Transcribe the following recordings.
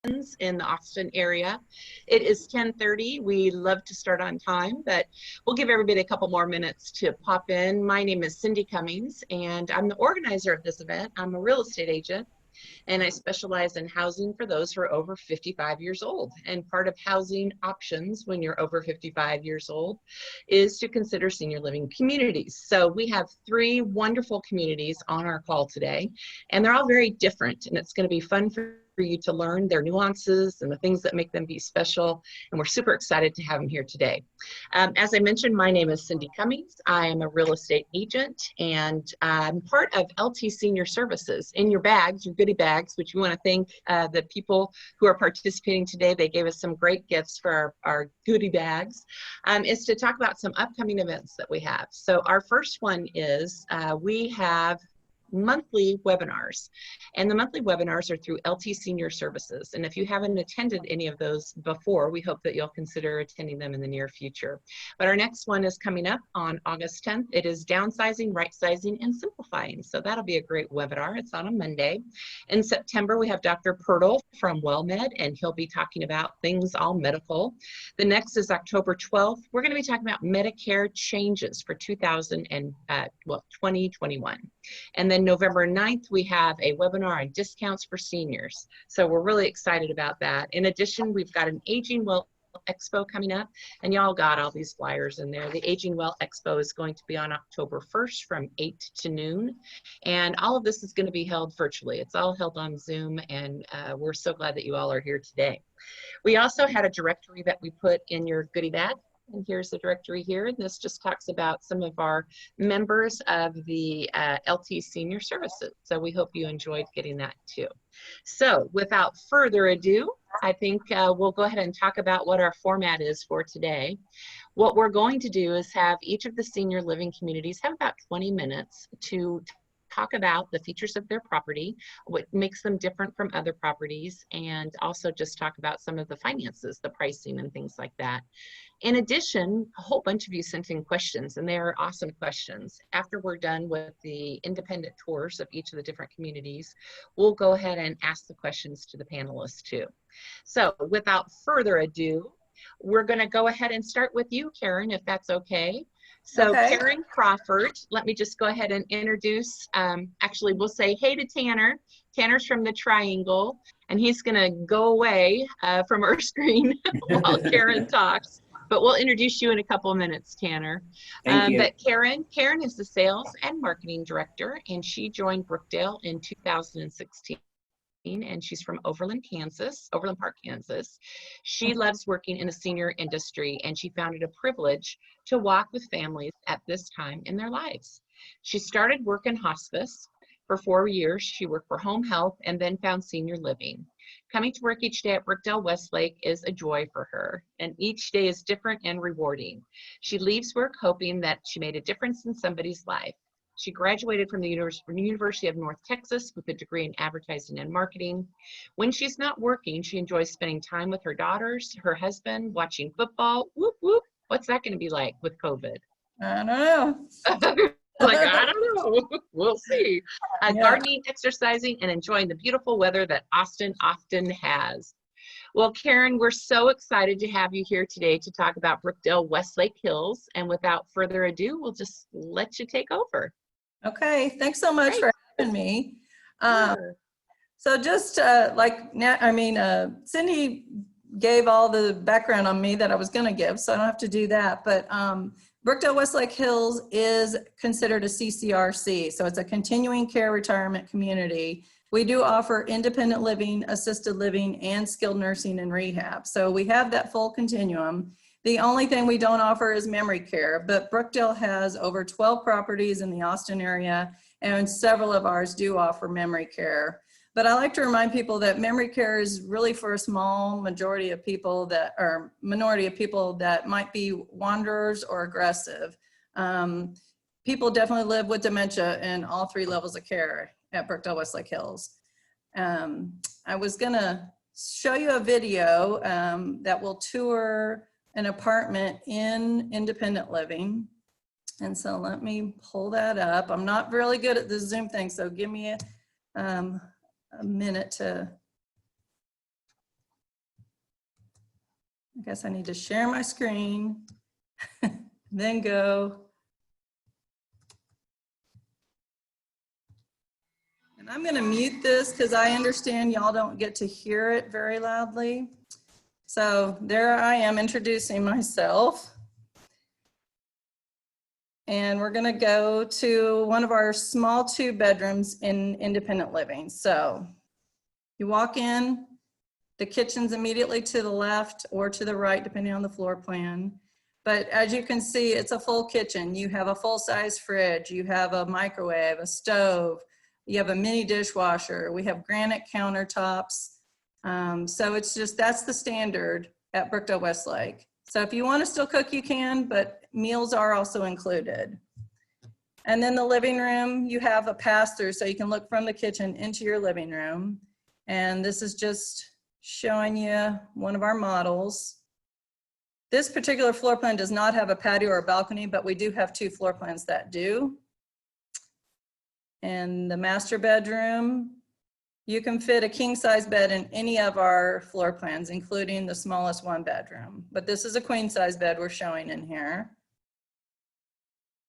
in the Austin area. It is 10:30. We love to start on time, but we'll give everybody a couple more minutes to pop in. My name is Cindy Cummings, and I'm the organizer of this event. I'm a real estate agent, and I specialize in housing for those who are over 55 years old. And part of housing options when you're over 55 years old is to consider senior living communities. So we have 3 wonderful communities on our call today, and they're all very different, and it's going to be fun for you to learn their nuances and the things that make them be special. And we're super excited to have them here today. As I mentioned, my name is Cindy Cummings. I am a real estate agent, and I'm part of LT Senior Services. In your bags, your goodie bags, which we want to thank the people who are participating today. They gave us some great gifts for our goodie bags, is to talk about some upcoming events that we have. So our first one is we have monthly webinars, and the monthly webinars are through LT Senior Services. And if you haven't attended any of those before, we hope that you'll consider attending them in the near future. But our next one is coming up on August 10th. It is downsizing, right sizing, and simplifying. So that'll be a great webinar. It's on a Monday. In September, we have Dr. Pirtle from WellMed, and he'll be talking about things all medical. The next is October 12th. We're going to be talking about Medicare changes for 2021. And then November 9th, we have a webinar on discounts for seniors. So we're really excited about that. In addition, we've got an Aging Well Expo coming up, and y'all got all these flyers in there. The Aging Well Expo is going to be on October 1st from 8 to noon. And all of this is going to be held virtually. It's all held on Zoom, and we're so glad that you all are here today. We also had a directory that we put in your goodie bag. And here's the directory here. And this just talks about some of our members of the LT Senior Services. So we hope you enjoyed getting that too. So without further ado, I think we'll go ahead and talk about what our format is for today. What we're going to do is have each of the senior living communities have about 20 minutes to talk about the features of their property, what makes them different from other properties, and also just talk about some of the finances, the pricing and things like that. In addition, a whole bunch of you sent in questions, and they are awesome questions. After we're done with the independent tours of each of the different communities, we'll go ahead and ask the questions to the panelists too. So without further ado, we're going to go ahead and start with you, Karen, if that's okay. So okay. Karen Crawford, let me just go ahead and introduce, actually we'll say hey to Tanner. Tanner's from the Triangle, and he's gonna go away from our screen while Karen talks, but we'll introduce you in a couple of minutes, Tanner. Thank you. But Karen is the Sales and Marketing Director, and she joined Brookdale in 2016. And she's from Overland Park, Kansas. She loves working in the senior industry, and she found it a privilege to walk with families at this time in their lives. She started work in hospice. For 4 years, she worked for home health and then found senior living. Coming to work each day at Brookdale Westlake is a joy for her, and each day is different and rewarding. She leaves work hoping that she made a difference in somebody's life. She graduated from the University of North Texas with a degree in advertising and marketing. When she's not working, she enjoys spending time with her daughters, her husband, watching football. Whoop, whoop. What's that going to be like with COVID? I don't know. Like, I don't know. We'll see. Gardening, exercising, and enjoying the beautiful weather that Austin often has. Well, Karen, we're so excited to have you here today to talk about Brookdale Westlake Hills. And without further ado, we'll just let you take over. Okay, thanks so much for having me. Sure. So just Cindy gave all the background on me that I was going to give, so I don't have to do that. But Brookdale Westlake Hills is considered a CCRC, so it's a continuing care retirement community. We do offer independent living, assisted living, and skilled nursing and rehab. So we have that full continuum. The only thing we don't offer is memory care, but Brookdale has over 12 properties in the Austin area, and several of ours do offer memory care. But I like to remind people that memory care is really for a small majority of people that, or minority of people that might be wanderers or aggressive. People definitely live with dementia in all 3 levels of care at Brookdale Westlake Hills. I was gonna show you a video that will tour an apartment in independent living. And so let me pull that up. I'm not really good at the Zoom thing, so give me a minute to I guess I need to share my screen, then go. And I'm gonna mute this because I understand y'all don't get to hear it very loudly. So there I am introducing myself. And we're gonna go to one of our small 2-bedrooms in independent living. So you walk in, the kitchen's immediately to the left or to the right, depending on the floor plan. But as you can see, it's a full kitchen. You have a full-size fridge, you have a microwave, a stove, you have a mini dishwasher, we have granite countertops. So it's just, that's the standard at Brookdale Westlake. So if you want to still cook, you can, but meals are also included. And then the living room, you have a pass-through so you can look from the kitchen into your living room. And this is just showing you one of our models. This particular floor plan does not have a patio or a balcony, but we do have 2 floor plans that do. And the master bedroom, you can fit a king-size bed in any of our floor plans, including the smallest 1-bedroom. But this is a queen-size bed we're showing in here.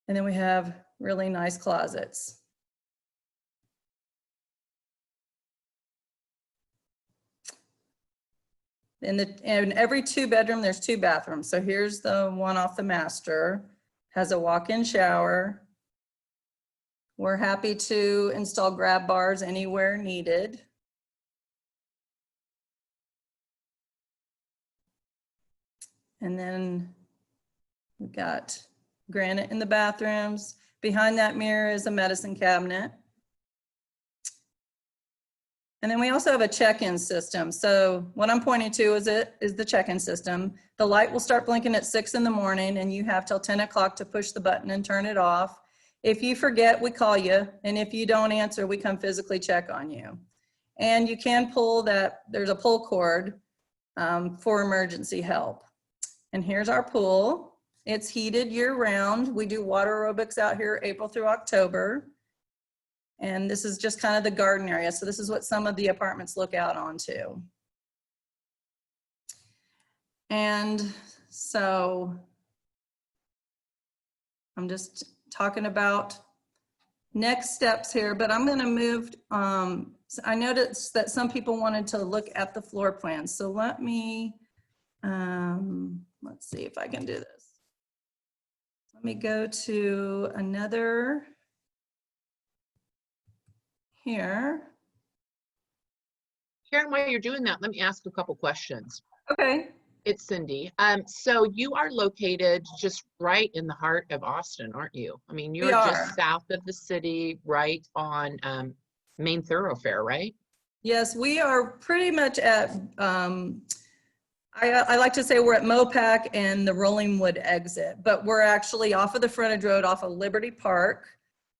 And then we have really nice closets. In every 2-bedroom, there's 2 bathrooms. So here's the one off the master, has a walk-in shower. We're happy to install grab bars anywhere needed. And then we've got granite in the bathrooms. Behind that mirror is a medicine cabinet. And then we also have a check-in system. So what I'm pointing to is the check-in system. The light will start blinking at 6 in the morning and you have till 10 o'clock to push the button and turn it off. If you forget, we call you. And if you don't answer, we come physically check on you. And you can pull that, there's a pull cord for emergency help. And here's our pool. It's heated year round. We do water aerobics out here April through October. And this is just kind of the garden area. So this is what some of the apartments look out onto. And so I'm just talking about next steps here, but I'm gonna move, I noticed that some people wanted to look at the floor plans. So let me, let's see if I can do this. Let me go to another here. Karen, while you're doing that, let me ask a couple questions. Okay. It's Cindy. So you are located just right in the heart of Austin, aren't you? I mean, you're just south of the city, right on main thoroughfare, right? Yes, we are pretty much at, I like to say we're at Mopac and the Rolling Wood exit, but we're actually off of the frontage road off of Liberty Park.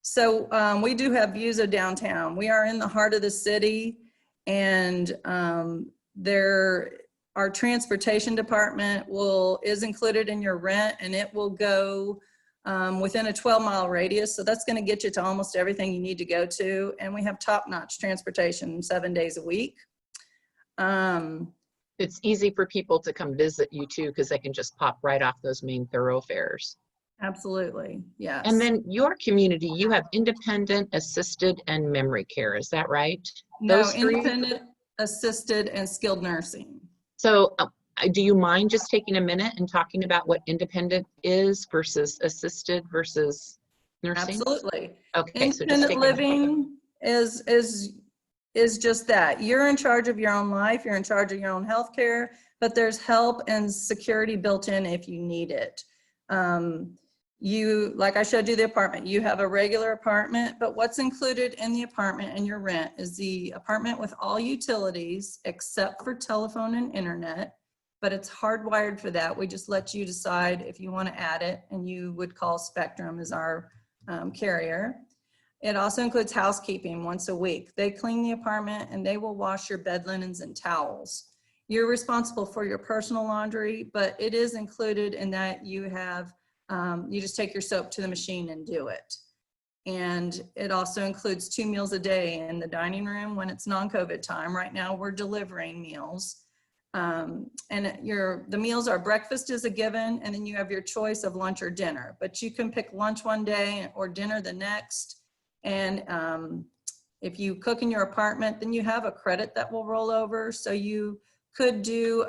So we do have views of downtown. We are in the heart of the city, and our transportation department is included in your rent, and it will go within a 12-mile radius. So that's going to get you to almost everything you need to go to. And we have top-notch transportation 7 days a week. It's easy for people to come visit you too, because they can just pop right off those main thoroughfares. Absolutely, yes. And then your community, you have independent, assisted, and memory care. Is that right? No, Those three? independent, assisted, and skilled nursing. So do you mind just taking a minute and talking about what independent is versus assisted versus nursing? Absolutely. Okay, independent living is just that. You're in charge of your own life. You're in charge of your own health care, but there's help and security built in if you need it. Like I showed you the apartment, you have a regular apartment, but what's included in the apartment and your rent is the apartment with all utilities except for telephone and internet, but it's hardwired for that. We just let you decide if you want to add it, and you would call Spectrum as our carrier. It also includes housekeeping once a week. They clean the apartment and they will wash your bed linens and towels. You're responsible for your personal laundry, but it is included in that you have you just take your soap to the machine and do it. And it also includes 2 meals a day in the dining room when it's non-COVID time. Right now we're delivering meals. And the meals are breakfast is a given, and then you have your choice of lunch or dinner. But you can pick lunch one day or dinner the next. And if you cook in your apartment, then you have a credit that will roll over. So you could do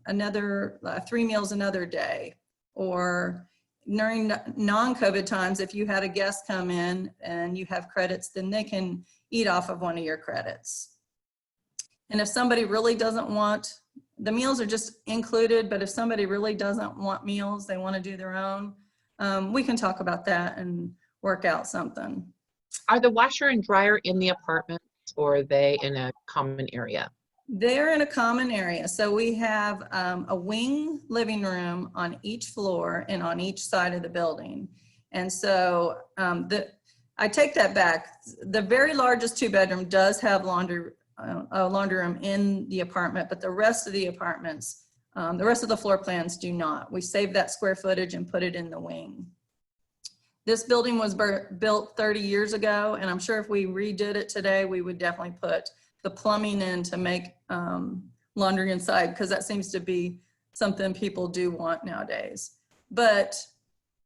another 3 meals another day. Or during non-COVID times, if you had a guest come in and you have credits, then they can eat off of one of your credits. And if somebody really doesn't want, the meals are just included, but if somebody really doesn't want meals, they want to do their own, we can talk about that and work out something. Are the washer and dryer in the apartments, or are they in a common area? They're in a common area. So we have a wing living room on each floor and on each side of the building. And so I take that back. The very largest 2-bedroom does have a laundry room in the apartment, but the rest of the apartments, the rest of the floor plans do not. We save that square footage and put it in the wing. This building was built 30 years ago, and I'm sure if we redid it today, we would definitely put the plumbing in to make laundry inside, because that seems to be something people do want nowadays. But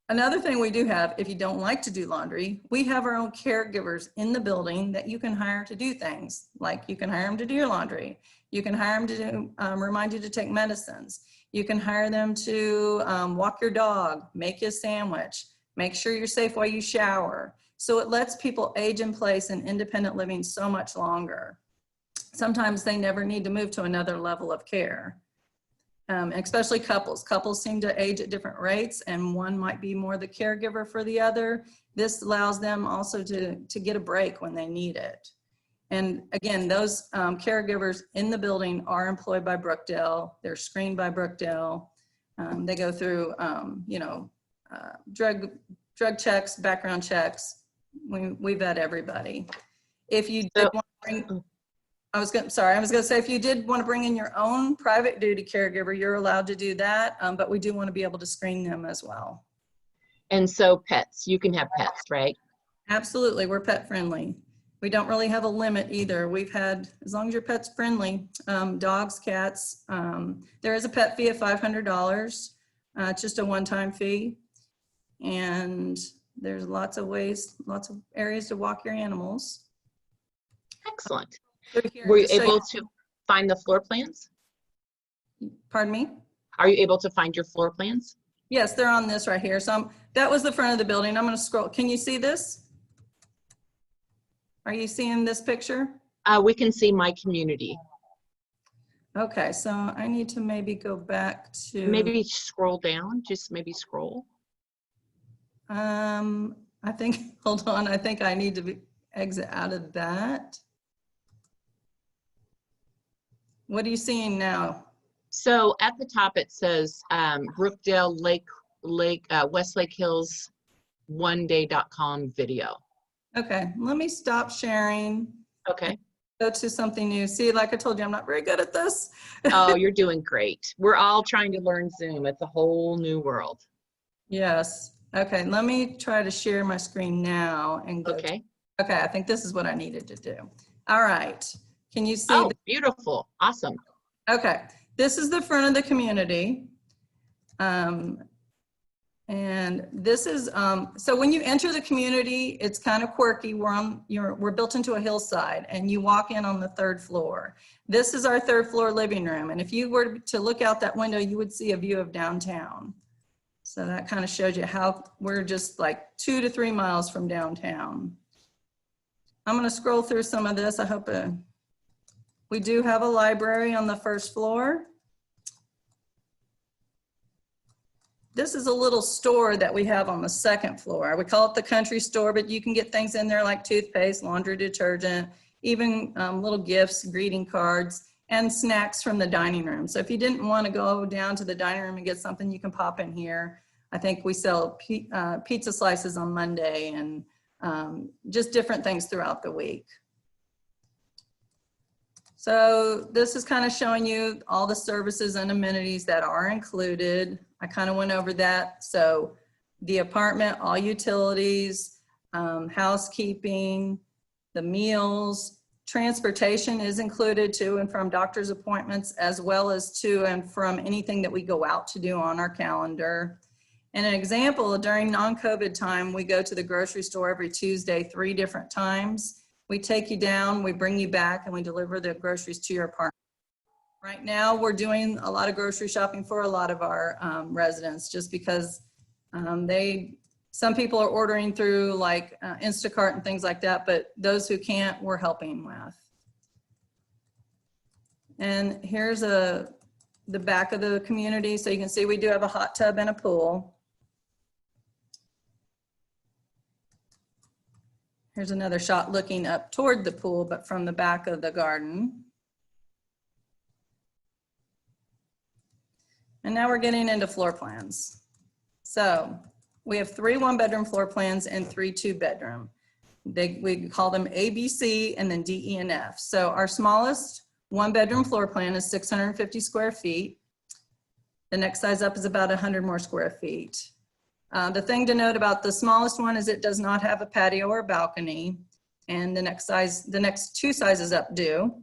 another thing we do have, if you don't like to do laundry, we have our own caregivers in the building that you can hire to do things. Like you can hire them to do your laundry. You can hire them to remind you to take medicines. You can hire them to walk your dog, make you a sandwich, make sure you're safe while you shower. So it lets people age in place and independent living so much longer. Sometimes they never need to move to another level of care. Especially couples. Couples seem to age at different rates, and one might be more the caregiver for the other. This allows them also to get a break when they need it. And again, those caregivers in the building are employed by Brookdale. They're screened by Brookdale. They go through, drug checks, background checks. We vet everybody. If you did want to bring, I was going to say, if you did want to bring in your own private duty caregiver, you're allowed to do that, but we do want to be able to screen them as well. And so pets, you can have pets, right? Absolutely, we're pet friendly. We don't really have a limit either. We've had, as long as your pet's friendly, dogs, cats. There is a pet fee of $500. It's just a one-time fee. And there's lots of ways, lots of areas to walk your animals. Excellent. Were you able to find the floor plans? Pardon me? Are you able to find your floor plans? Yes, they're on this right here. So that was the front of the building. I'm going to scroll. Can you see this? Are you seeing this picture? We can see my community. Okay, so I need to maybe go back to. Maybe scroll down, just maybe scroll. I think, hold on, I think I need to exit out of that. What are you seeing now? So at the top it says Brookdale Westlake Hills oneday.com video. Okay, let me stop sharing. Okay. Go to something new. See, like I told you, I'm not very good at this. Oh, you're doing great. We're all trying to learn Zoom. It's a whole new world. Yes. Okay, let me try to share my screen now and go. Okay. Okay, I think this is what I needed to do. All right. Can you see? Oh, beautiful. Awesome. Okay, this is the front of the community. And this is, so when you enter the community, it's kind of quirky. We're built into a hillside, and you walk in on the 3rd floor. This is our 3rd floor living room. And if you were to look out that window, you would see a view of downtown. So that kind of shows you how we're just like 2 to 3 miles from downtown. I'm going to scroll through some of this. I hope we do have a library on the 1st floor. This is a little store that we have on the 2nd floor. We call it the country store, but you can get things in there like toothpaste, laundry detergent, even little gifts, greeting cards, and snacks from the dining room. So if you didn't want to go down to the dining room and get something, you can pop in here. I think we sell pizza slices on Monday and just different things throughout the week. So this is kind of showing you all the services and amenities that are included. I kind of went over that. So the apartment, all utilities, housekeeping, the meals, Transportation is included to and from doctor's appointments, as well as to and from anything that we go out to do on our calendar. And an example, during non-COVID time, we go to the grocery store every Tuesday, 3 different times. We take you down, we bring you back, and we deliver the groceries to your apartment. Right now, we're doing a lot of grocery shopping for a lot of our residents, just because some people are ordering through like Instacart and things like that, but those who can't, we're helping with. And here's the back of the community. So you can see we do have a hot tub and a pool. Here's another shot looking up toward the pool, but from the back of the garden. And now we're getting into floor plans. So we have 3 1-bedroom floor plans and 3 2-bedroom. We call them A, B, C, and then D, E, and F. So our smallest 1-bedroom floor plan is 650 square feet. The next size up is about 100 more square feet. The thing to note about the smallest one is it does not have a patio or balcony, and the next 2 sizes up do.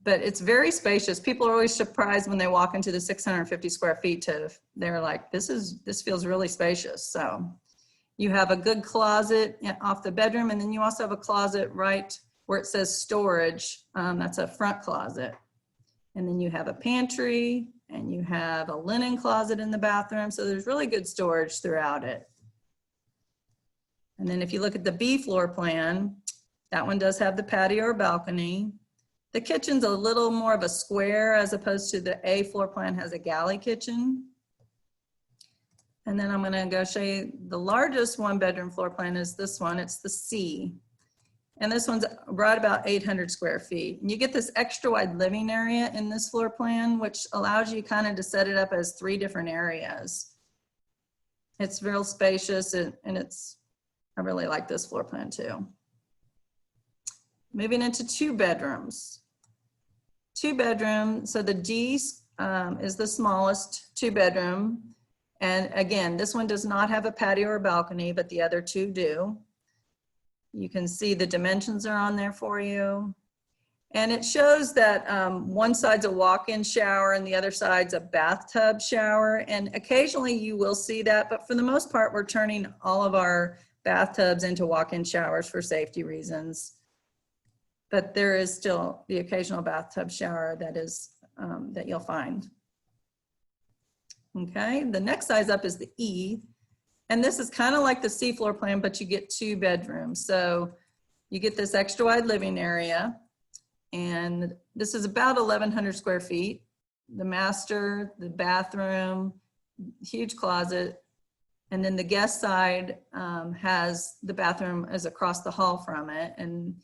But it's very spacious. People are always surprised when they walk into the 650 square feet they're like, this feels really spacious. So you have a good closet off the bedroom, and then you also have a closet right where it says storage. That's a front closet. And then you have a pantry, and you have a linen closet in the bathroom. So there's really good storage throughout it. And then if you look at the B floor plan, that one does have the patio or balcony. The kitchen's a little more of a square, as opposed to the A floor plan has a galley kitchen. And then I'm gonna go show you the largest 1-bedroom floor plan is this one. It's the C. And this one's right about 800 square feet. And you get this extra wide living area in this floor plan, which allows you kind of to set it up as 3 different areas. It's real spacious, and I really like this floor plan too. Moving into 2 bedrooms. 2-bedroom, so the D is the smallest 2-bedroom. And again, this one does not have a patio or balcony, but the other 2 do. You can see the dimensions are on there for you. And it shows that one side's a walk-in shower and the other side's a bathtub shower. And occasionally you will see that, but for the most part, we're turning all of our bathtubs into walk-in showers for safety reasons. But there is still the occasional bathtub shower that you'll find. Okay, the next size up is the E. And this is kind of like the C floor plan, but you get 2 bedrooms. So you get this extra wide living area. And this is about 1,100 square feet. The master, the bathroom, huge closet. And then the guest side has the bathroom is across the hall from it. And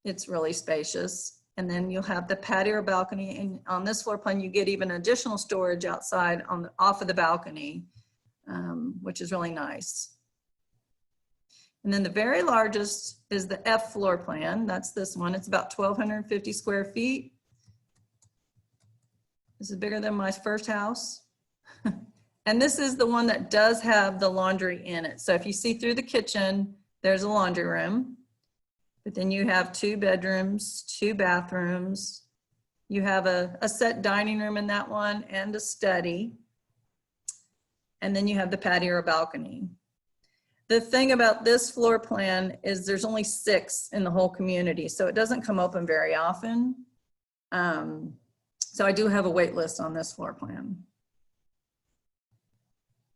it's really spacious. And then you'll have the patio or balcony. And on this floor plan, you get even additional storage outside off of the balcony, which is really nice. And then the very largest is the F floor plan. That's this one. It's about 1,250 square feet. This is bigger than my first house. And this is the one that does have the laundry in it. So if you see through the kitchen, there's a laundry room. But then you have 2 bedrooms, 2 bathrooms. You have a set dining room in that one and a study. And then you have the patio or balcony. The thing about this floor plan is there's only 6 in the whole community, so it doesn't come open very often. So I do have a wait list on this floor plan.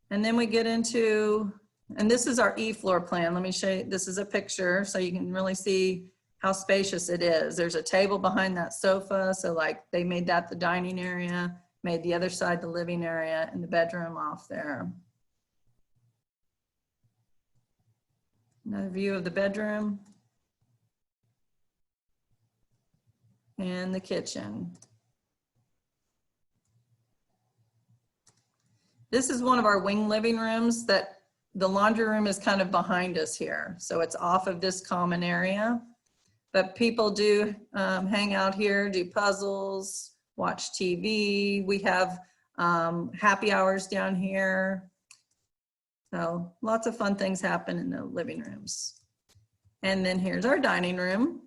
And then we get into, and this is our E floor plan. Let me show you, this is a picture so you can really see how spacious it is. There's a table behind that sofa, so like they made that the dining area, made the other side the living area, and the bedroom off there. Another view of the bedroom and the kitchen. This is one of our wing living rooms that the laundry room is kind of behind us here. So it's off of this common area, but people do hang out here, do puzzles, watch TV. We have happy hours down here. So lots of fun things happen in the living rooms. And then here's our dining room.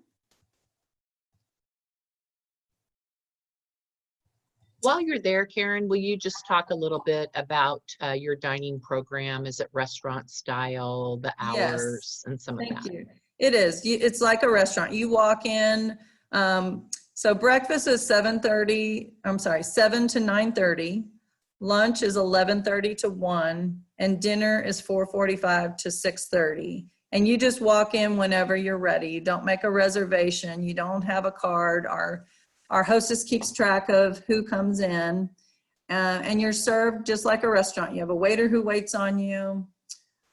While you're there, Karen, will you just talk a little bit about your dining program? Is it restaurant style, the Yes, hours, and some of thank that? you. It is. It's like a restaurant. You walk in. So breakfast is 7:30. I'm sorry, 7 to 9:30. Lunch is 11:30 to 1, and dinner is 4:45 to 6:30. And you just walk in whenever you're ready. You don't make a reservation. You don't have a card. Our hostess keeps track of who comes in, and you're served just like a restaurant. You have a waiter who waits on you.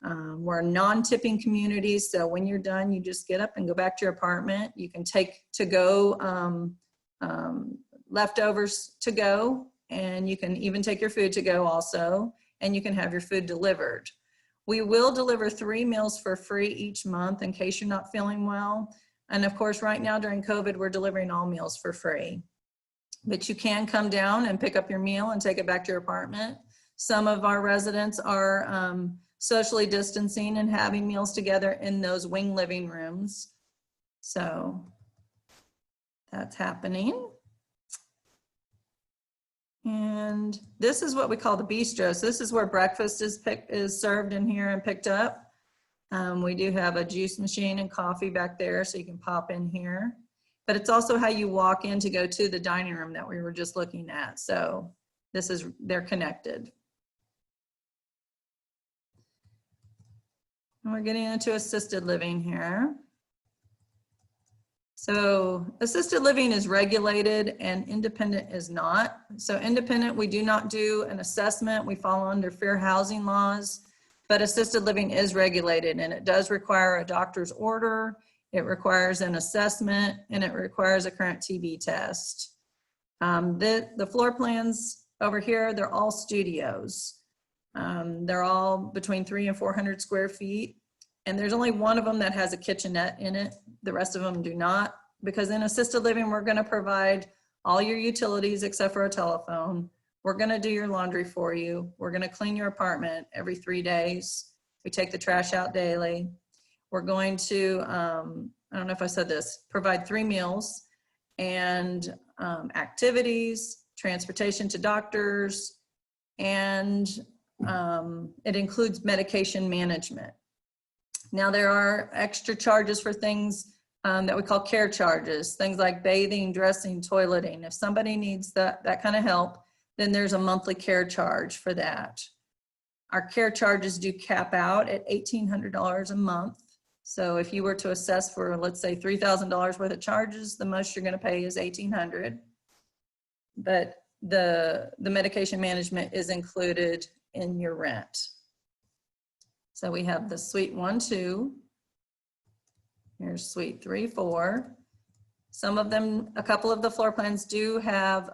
We're a non-tipping community, so when you're done, you just get up and go back to your apartment. You can take to-go leftovers to go, and you can even take your food to go also, and you can have your food delivered. We will deliver 3 meals for free each month in case you're not feeling well. And of course, right now during COVID, we're delivering all meals for free. But you can come down and pick up your meal and take it back to your apartment. Some of our residents are socially distancing and having meals together in those wing living rooms. So that's happening. And this is what we call the bistro. So this is where breakfast is served in here and picked up. We do have a juice machine and coffee back there, so you can pop in here. But it's also how you walk in to go to the dining room that we were just looking at. So they're connected. And we're getting into assisted living here. So assisted living is regulated and independent is not. So independent, we do not do an assessment. We fall under fair housing laws, but assisted living is regulated, and it does require a doctor's order. It requires an assessment, and it requires a current TB test. The floor plans over here, they're all studios. They're all between 300 and 400 square feet. And there's only one of them that has a kitchenette in it. The rest of them do not, because in assisted living, we're gonna provide all your utilities except for a telephone. We're gonna do your laundry for you. We're gonna clean your apartment every 3 days. We take the trash out daily. We're going to, I don't know if I said this, provide 3 meals and activities, transportation to doctors, and it includes medication management. Now there are extra charges for things that we call care charges, things like bathing, dressing, toileting. If somebody needs that kind of help, then there's a monthly care charge for that. Our care charges do cap out at $1,800 a month. So if you were to assess for, let's say, $3,000 worth of charges, the most you're going to pay is $1,800. But the medication management is included in your rent. So we have the suite 1, 2. Here's suite 3, 4. Some of them, a couple of the floor plans do have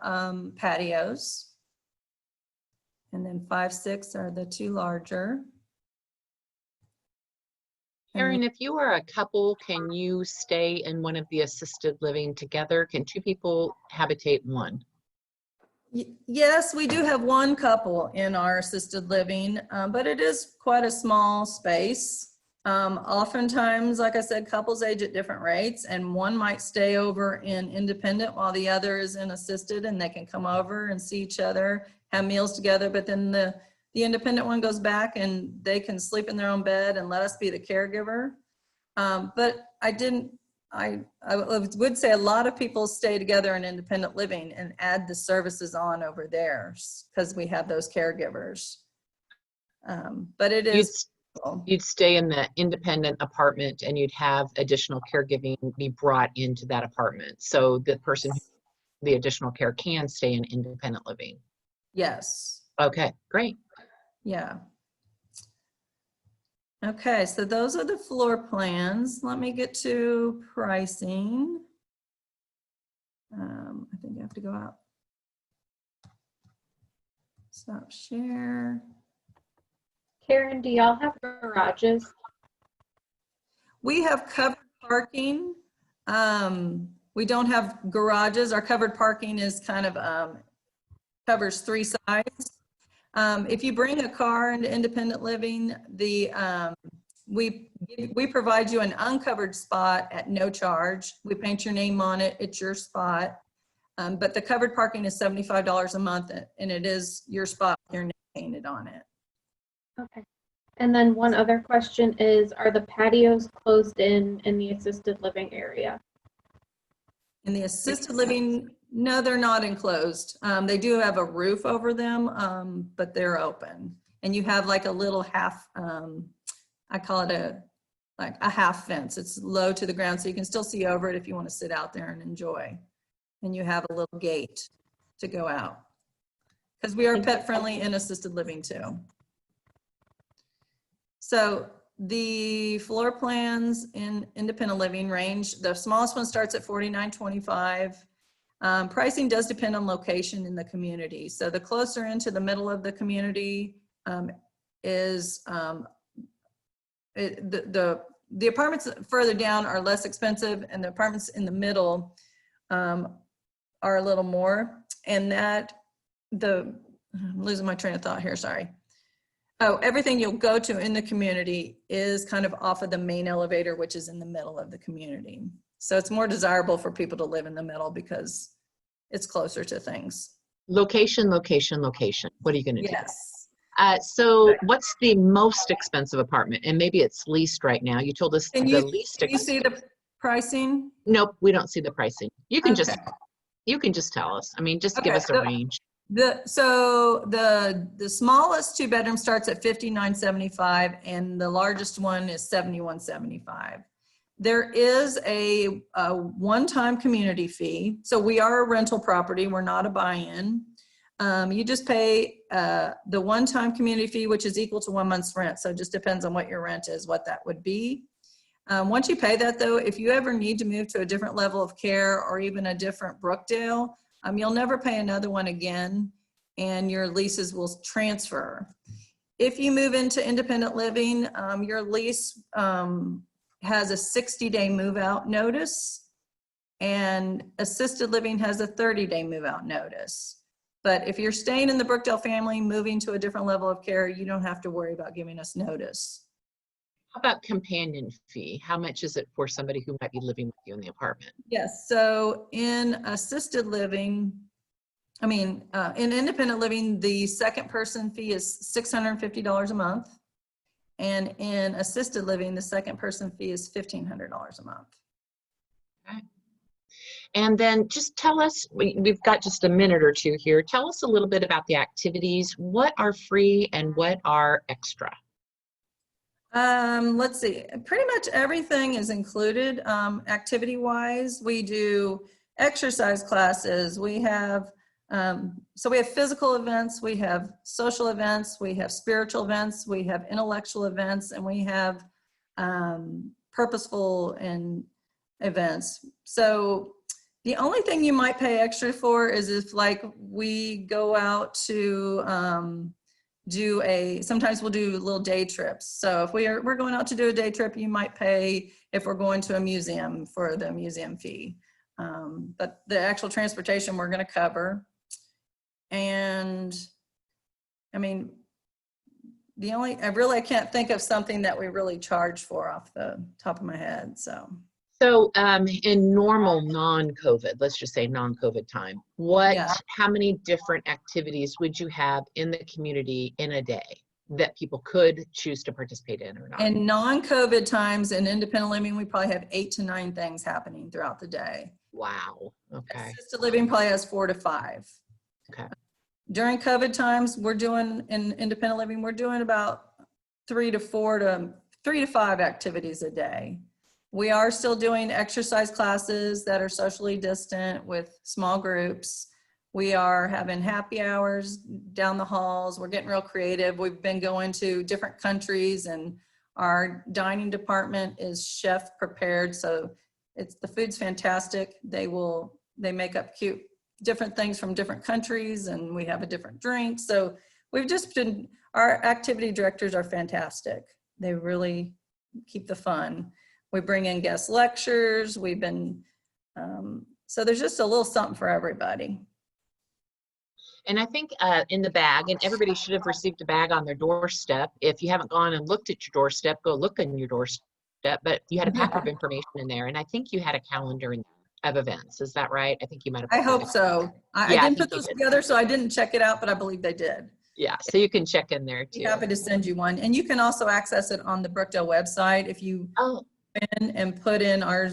patios. And then 5, 6 are the 2 larger. Karen, if you are a couple, can you stay in one of the assisted living together? Can 2 people habitate one? Yes, we do have 1 couple in our assisted living, but it is quite a small space. Oftentimes, like I said, couples age at different rates, and one might stay over in independent while the other is in assisted, and they can come over and see each other, have meals together, but then the independent one goes back and they can sleep in their own bed and let us be the caregiver. But I would say a lot of people stay together in independent living and add the services on over there because we have those caregivers. But it is. You'd stay in the independent apartment and you'd have additional caregiving be brought into that apartment. So the person, the additional care can stay in independent living. Yes. Okay, great. Yeah. Okay, so those are the floor plans. Let me get to pricing. I think I have to go out. Stop share. Karen, do y'all have garages? We have covered parking. We don't have garages. Our covered parking is kind of covers 3 sides. If you bring a car into independent living, the we provide you an uncovered spot at no charge. We paint your name on it. It's your spot. But the covered parking is $75 a month, and it is your spot with your name painted on it. Okay. And then one other question is, are the patios closed in the assisted living area? In the assisted living, no, they're not enclosed. They do have a roof over them, but they're open. And you have like a little half, I call it like a half fence. It's low to the ground, so you can still see over it if you want to sit out there and enjoy. And you have a little gate to go out. Because we are pet friendly in assisted living too. So the floor plans in independent living range, the smallest one starts at $49.25. Pricing does depend on location in the community. So the closer into the middle of the community is, the apartments further down are less expensive, and the apartments in the middle are a little more. And that, I'm losing my train of thought here, sorry. Oh, everything you'll go to in the community is kind of off of the main elevator, which is in the middle of the community. So it's more desirable for people to live in the middle because it's closer to things. Location, location, location. What are you going to do? Yes. So what's the most expensive apartment? And maybe it's leased right now. You told us Can the least. you see the pricing? Nope, we don't see the pricing. You can Okay. you can just tell us. I mean, just give Okay, us a range. So the smallest 2-bedroom starts at $59.75, and the largest one is $71.75. There is a one-time community fee. So we are a rental property. We're not a buy-in. You just pay the one-time community fee, which is equal to 1 month's rent. So it just depends on what your rent is, what that would be. Once you pay that, though, if you ever need to move to a different level of care or even a different Brookdale, you'll never pay another one again, and your leases will transfer. If you move into independent living, your lease has a 60-day move-out notice, and assisted living has a 30-day move-out notice. But if you're staying in the Brookdale family, moving to a different level of care, you don't have to worry about giving us notice. How about companion fee? How much is it for somebody who might be living with you in the apartment? Yes, so in assisted living, in independent living, the second person fee is $650 a month. And in assisted living, the second person fee is $1,500 a month. Okay. And then just tell us, we've got just a minute or two here. Tell us a little bit about the activities. What are free and what are extra? Let's see, pretty much everything is included activity-wise. We do exercise classes. We have, so we have physical events, we have social events, we have spiritual events, we have intellectual events, and we have purposeful and events. So the only thing you might pay extra for is if like we go out to sometimes we'll do little day trips. So if we're going out to do a day trip, you might pay if we're going to a museum for the museum fee. But the actual transportation we're going to cover. And I mean, I can't think of something that we really charge for off the top of my head. So in normal non-COVID, let's just say non-COVID time, how many different activities would you have in the community in a day that people could choose to participate in or not? In non-COVID times in independent living, we probably have 8 to 9 things happening throughout the day. Wow. Okay. Assisted living probably has 4 to 5. Okay. During COVID times, in independent living, we're doing about 3 to 5 activities a day. We are still doing exercise classes that are socially distant with small groups. We are having happy hours down the halls. We're getting real creative. We've been going to different countries, and our dining department is chef prepared. So the food's fantastic. They make up cute different things from different countries, and we have a different drink. So our activity directors are fantastic. They really keep the fun. We bring in guest lectures. So there's just a little something for everybody. And I think in the bag, and everybody should have received a bag on their doorstep. If you haven't gone and looked at your doorstep, go look on your doorstep. But you had a packet of information in there, and I think you had a calendar of events. Is that right? I think you might have. I hope so. I Yeah, I didn't think put you those did. together, so I didn't check it out, but I believe they did. Yeah, so you can check in there Be too. happy to send you one. And you can also access it on the Brookdale website if you Oh, in and put in our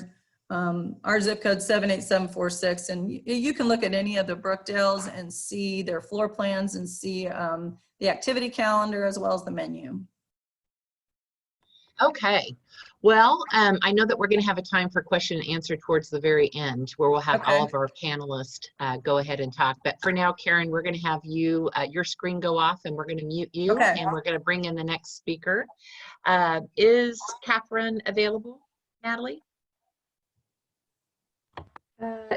zip code 78746, and you can look at any of the Brookdales and see their floor plans and see the activity calendar as well as the menu. okay. Well, I know that we're going to have a time for question and answer towards the very end, where we'll have all of our panelists go ahead and talk. But for now, Karen, we're going to have you, your screen go off, and we're going to mute you, and we're going to bring in the next speaker. Is Catherine available, Natalie?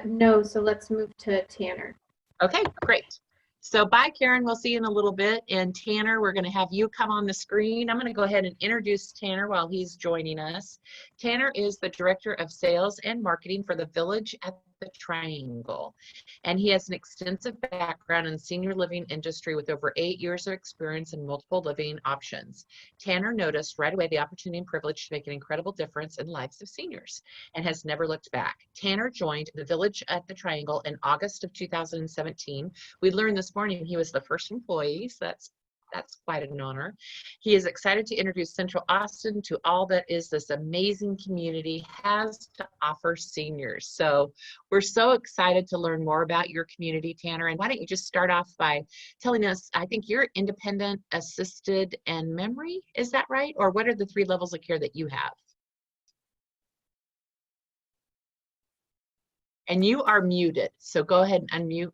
No, so let's move to Tanner. Okay, great. So bye, Karen. We'll see you in a little bit. And Tanner, we're going to have you come on the screen. I'm going to go ahead and introduce Tanner while he's joining us. Tanner is the Director of Sales and Marketing for the Village at the Triangle. And he has an extensive background in the senior living industry with over 8 years of experience in multiple living options. Tanner noticed right away the opportunity and privilege to make an incredible difference in the lives of seniors and has never looked back. Tanner joined the Village at the Triangle in August of 2017. We learned this morning he was the first employee, so that's quite an honor. He is excited to introduce Central Austin to all that is this amazing community has to offer seniors. So we're so excited to learn more about your community, Tanner. And why don't you just start off by telling us, I think you're independent, assisted, and memory, is that right? Or what are the 3 levels of care that you have? And you are muted, so go ahead and unmute.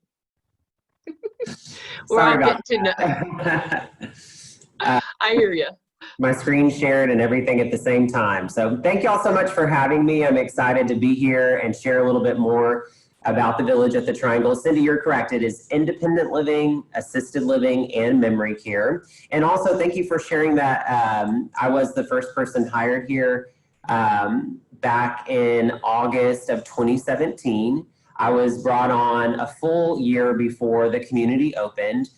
We're all getting to know. I hear you. My screen shared and everything at the same time. So thank you all so much for having me. I'm excited to be here and share a little bit more about the Village at the Triangle. Cindy, you're correct. It is independent living, assisted living, and memory care. And also thank you for sharing that I was the first person hired here back in August of 2017. I was brought on a full year before the community opened.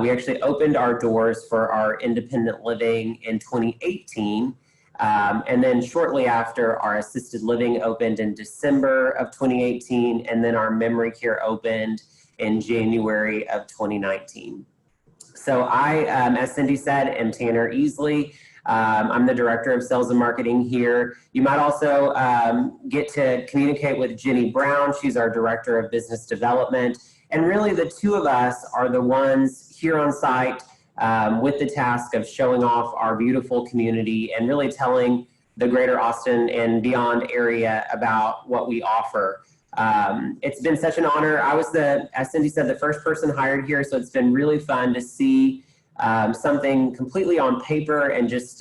We actually opened our doors for our independent living in 2018. And then shortly after, our assisted living opened in December of 2018. And then our memory care opened in January of 2019. So I, as Cindy said, am Tanner Easley. I'm the Director of Sales and Marketing here. You might also get to communicate with Jenny Brown. She's our Director of Business Development. And really the 2 of us are the ones here on site with the task of showing off our beautiful community and really telling the greater Austin and beyond area about what we offer. It's been such an honor. I was as Cindy said, the first person hired here. So it's been really fun to see something completely on paper and just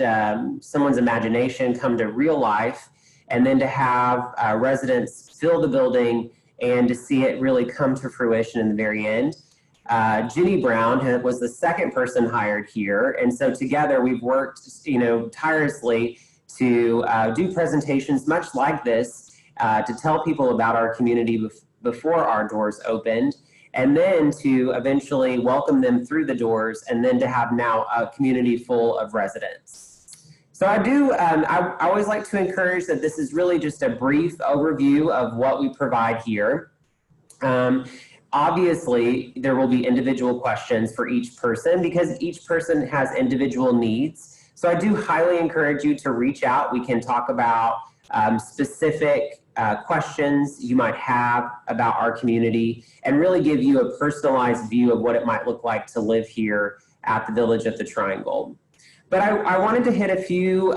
someone's imagination come to real life, and then to have residents fill the building and to see it really come to fruition in the very end. Jenny Brown was the second person hired here, and so together we've worked, tirelessly to do presentations much like this to tell people about our community before our doors opened, and then to eventually welcome them through the doors, and then to have now a community full of residents. So I always like to encourage that this is really just a brief overview of what we provide here. Obviously, there will be individual questions for each person because each person has individual needs. So I do highly encourage you to reach out. We can talk about specific questions you might have about our community and really give you a personalized view of what it might look like to live here at the Village at the Triangle. But I wanted to hit a few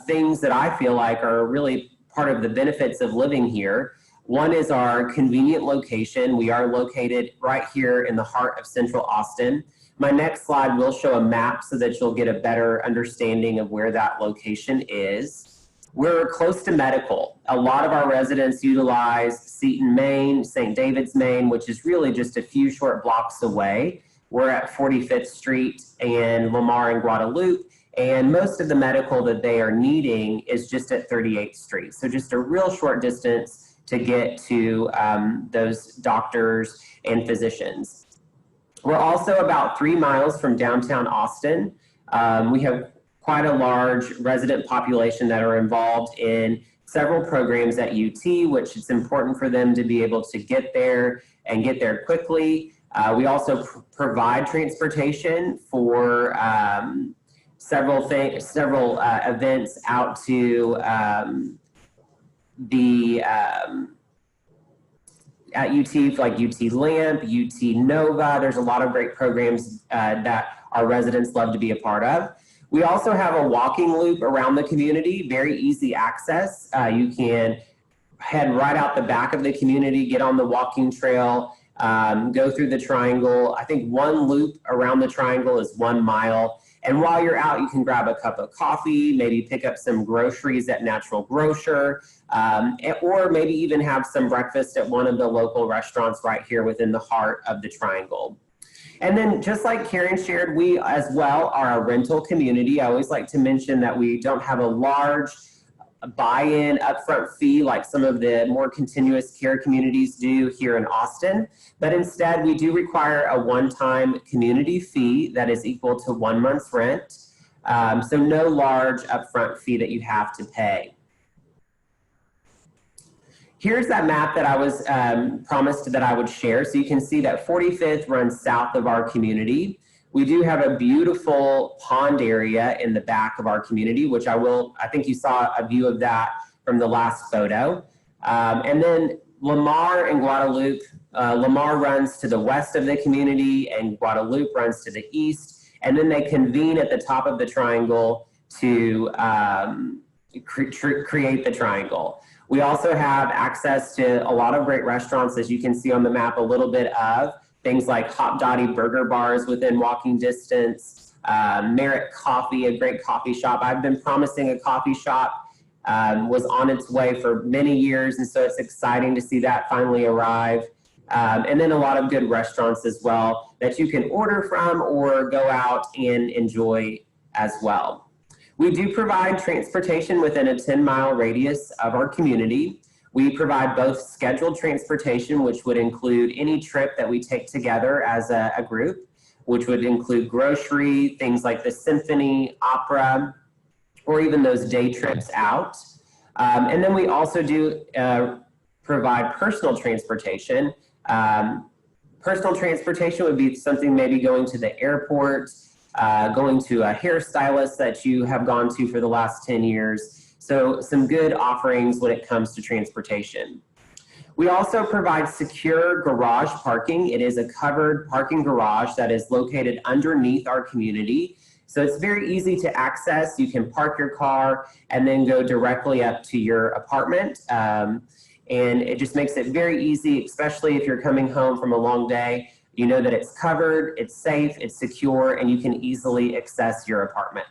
things that I feel like are really part of the benefits of living here. One is our convenient location. We are located right here in the heart of Central Austin. My next slide will show a map so that you'll get a better understanding of where that location is. We're close to medical. A lot of our residents utilize Seton, Maine, St. David's, Maine, which is really just a few short blocks away. We're at 45th Street and Lamar and Guadalupe, and most of the medical that they are needing is just at 38th Street. So just a real short distance to get to those doctors and physicians. We're also about 3 miles from downtown Austin. We have quite a large resident population that are involved in several programs at UT, which it's important for them to be able to get there and get there quickly. We also provide transportation for several events out to at UT, like UT Lamp, UT Nova. There's a lot of great programs that our residents love to be a part of. We also have a walking loop around the community, very easy access. You can head right out the back of the community, get on the walking trail, go through the triangle. I think one loop around the triangle is 1 mile. And while you're out, you can grab a cup of coffee, maybe pick up some groceries at Natural Grocer, or maybe even have some breakfast at one of the local restaurants right here within the heart of the triangle. And then just like Karen shared, we as well are a rental community. I always like to mention that we don't have a large buy-in upfront fee like some of the more continuous care communities do here in Austin, but instead we do require a one-time community fee that is equal to 1 month's rent. So no large upfront fee that you have to pay. Here's that map that I was promised that I would share. So you can see that 45th runs south of our community. We do have a beautiful pond area in the back of our community, which I think you saw a view of that from the last photo. And then Lamar and Guadalupe, Lamar runs to the west of the community and Guadalupe runs to the east. And then they convene at the top of the triangle to create the triangle. We also have access to a lot of great restaurants, as you can see on the map, a little bit of things like Hop Dottie Burger Bars within walking distance, Merit Coffee, a great coffee shop. I've been promising a coffee shop, was on its way for many years, and so it's exciting to see that finally arrive. And then a lot of good restaurants as well that you can order from or go out and enjoy as well. We do provide transportation within a 10-mile radius of our community. We provide both scheduled transportation, which would include any trip that we take together as a group, which would include grocery, things like the symphony, opera, or even those day trips out. And then we also do provide personal transportation. Personal transportation would be something maybe going to the airport, going to a hairstylist that you have gone to for the last 10 years. So some good offerings when it comes to transportation. We also provide secure garage parking. It is a covered parking garage that is located underneath our community. So it's very easy to access. You can park your car and then go directly up to your apartment. And it just makes it very easy, especially if you're coming home from a long day. You know that it's covered, it's safe, it's secure, and you can easily access your apartment.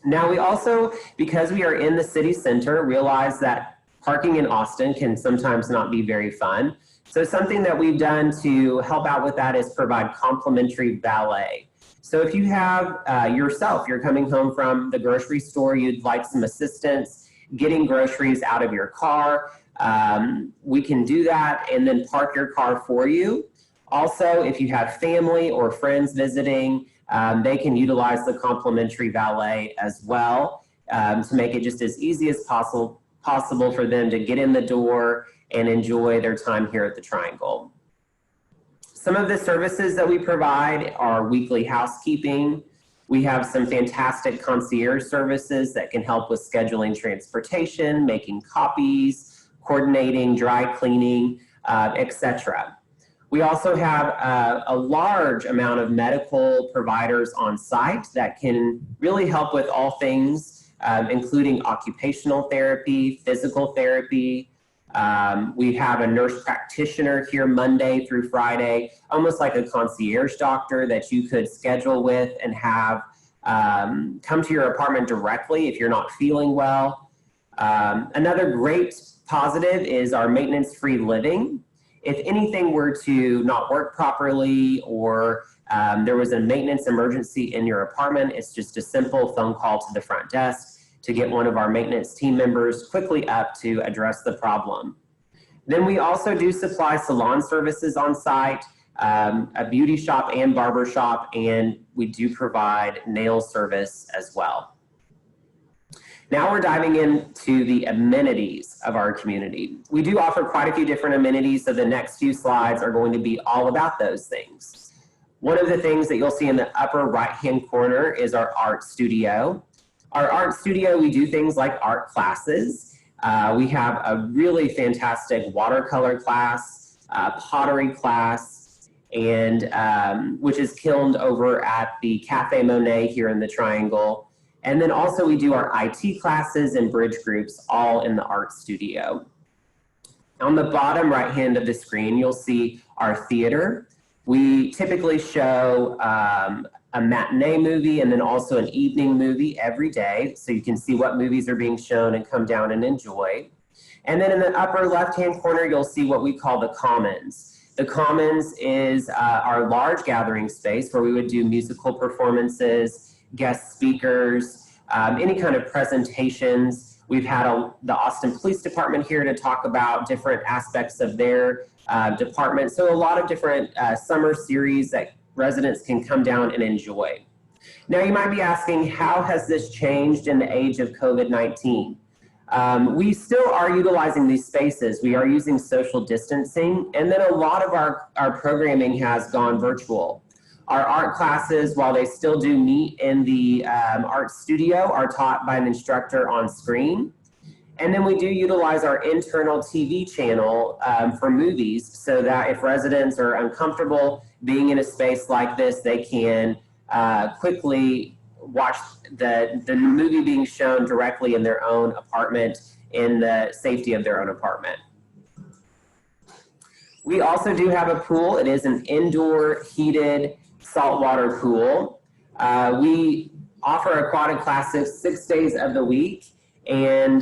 Now we also, because we are in the city center, realize that parking in Austin can sometimes not be very fun. So something that we've done to help out with that is provide complimentary valet. So if you have you're coming home from the grocery store, you'd like some assistance getting groceries out of your car, we can do that and then park your car for you. Also, if you have family or friends visiting, they can utilize the complimentary valet as well to make it just as easy as possible for them to get in the door and enjoy their time here at the Triangle. Some of the services that we provide are weekly housekeeping. We have some fantastic concierge services that can help with scheduling transportation, making copies, coordinating dry cleaning, etc. We also have a large amount of medical providers on site that can really help with all things, including occupational therapy, physical therapy. We have a nurse practitioner here Monday through Friday, almost like a concierge doctor that you could schedule with and have come to your apartment directly if you're not feeling well. Another great positive is our maintenance-free living. If anything were to not work properly or there was a maintenance emergency in your apartment, it's just a simple phone call to the front desk to get one of our maintenance team members quickly up to address the problem. Then we also do supply salon services on site. a beauty shop and barber shop, and we do provide nail service as well. Now we're diving into the amenities of our community. We do offer quite a few different amenities, so the next few slides are going to be all about those things. One of the things that you'll see in the upper right-hand corner is our art studio. Our art studio, we do things like art classes. We have a really fantastic watercolor class, pottery class, and which is kilned over at the Cafe Monet here in the Triangle. And then also we do our IT classes and bridge groups all in the art studio. On the bottom right hand of the screen, you'll see our theater. We typically show a matinee movie and then also an evening movie every day, so you can see what movies are being shown and come down and enjoy. And then in the upper left-hand corner, you'll see what we call the Commons. The Commons is our large gathering space where we would do musical performances, guest speakers, any kind of presentations. We've had the Austin Police Department here to talk about different aspects of their department. So a lot of different summer series that residents can come down and enjoy. Now you might be asking, how has this changed in the age of COVID-19? We still are utilizing these spaces. We are using social distancing, and then a lot of our programming has gone virtual. Our art classes, while they still do meet in the art studio, are taught by an instructor on screen. And then we do utilize our internal TV channel for movies, so that if residents are uncomfortable being in a space like this, they can quickly watch the movie being shown directly in their own apartment in the safety of their own apartment. We also do have a pool. It is an indoor heated saltwater pool. We offer aquatic classes 6 days of the week, and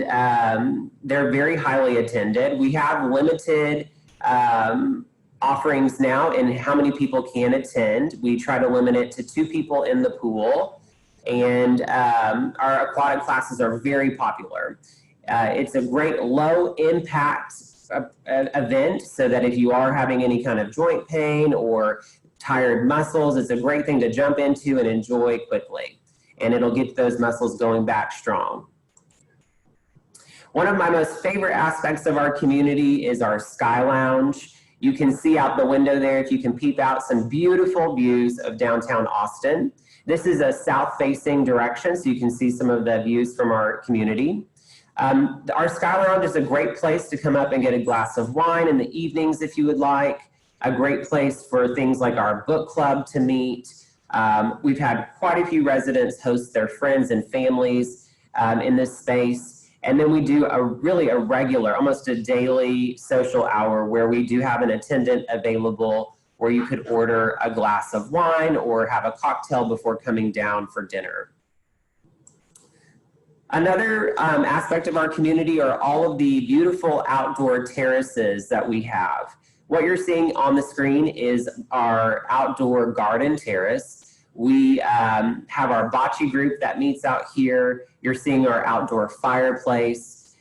they're very highly attended. We have limited offerings now in how many people can attend. We try to limit it to 2 people in the pool, and our aquatic classes are very popular. It's a great low impact event, so that if you are having any kind of joint pain or tired muscles, it's a great thing to jump into and enjoy quickly, and it'll get those muscles going back strong. One of my most favorite aspects of our community is our Sky Lounge. You can see out the window there, if you can peep out, some beautiful views of downtown Austin. This is a south-facing direction, so you can see some of the views from our community. Our Sky Lounge is a great place to come up and get a glass of wine in the evenings if you would like. A great place for things like our book club to meet. We've had quite a few residents host their friends and families in this space. And then we do a regular, almost a daily social hour where we do have an attendant available where you could order a glass of wine or have a cocktail before coming down for dinner. Another aspect of our community are all of the beautiful outdoor terraces that we have. What you're seeing on the screen is our outdoor garden terrace. We have our bocce group that meets out here. You're seeing our outdoor fireplace.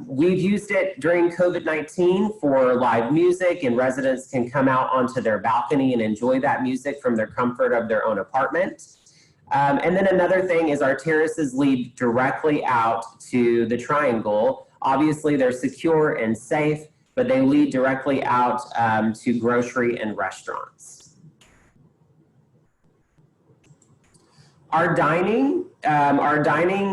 We've used it during COVID-19 for live music, and residents can come out onto their balcony and enjoy that music from their comfort of their own apartment. And then another thing is our terraces lead directly out to the Triangle. Obviously, they're secure and safe, but they lead directly out to grocery and restaurants. Our dining,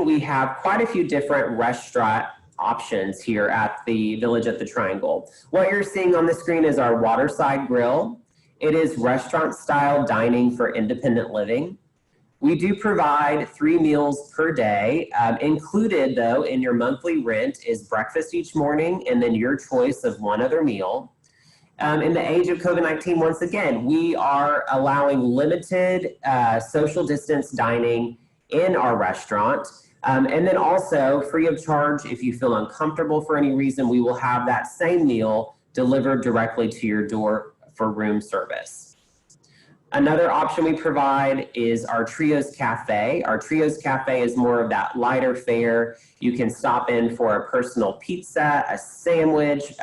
we have quite a few different restaurant options here at the Village at the Triangle. What you're seeing on the screen is our Waterside Grill. It is restaurant-style dining for independent living. We do provide 3 meals per day. Included, though, in your monthly rent is breakfast each morning and then your choice of one other meal. In the age of COVID-19, once again, we are allowing limited social distance dining in our restaurant. And then also, free of charge, if you feel uncomfortable for any reason, we will have that same meal delivered directly to your door for room service. Another option we provide is our Trios Cafe. Our Trios Cafe is more of that lighter fare. You can stop in for a personal pizza, a sandwich.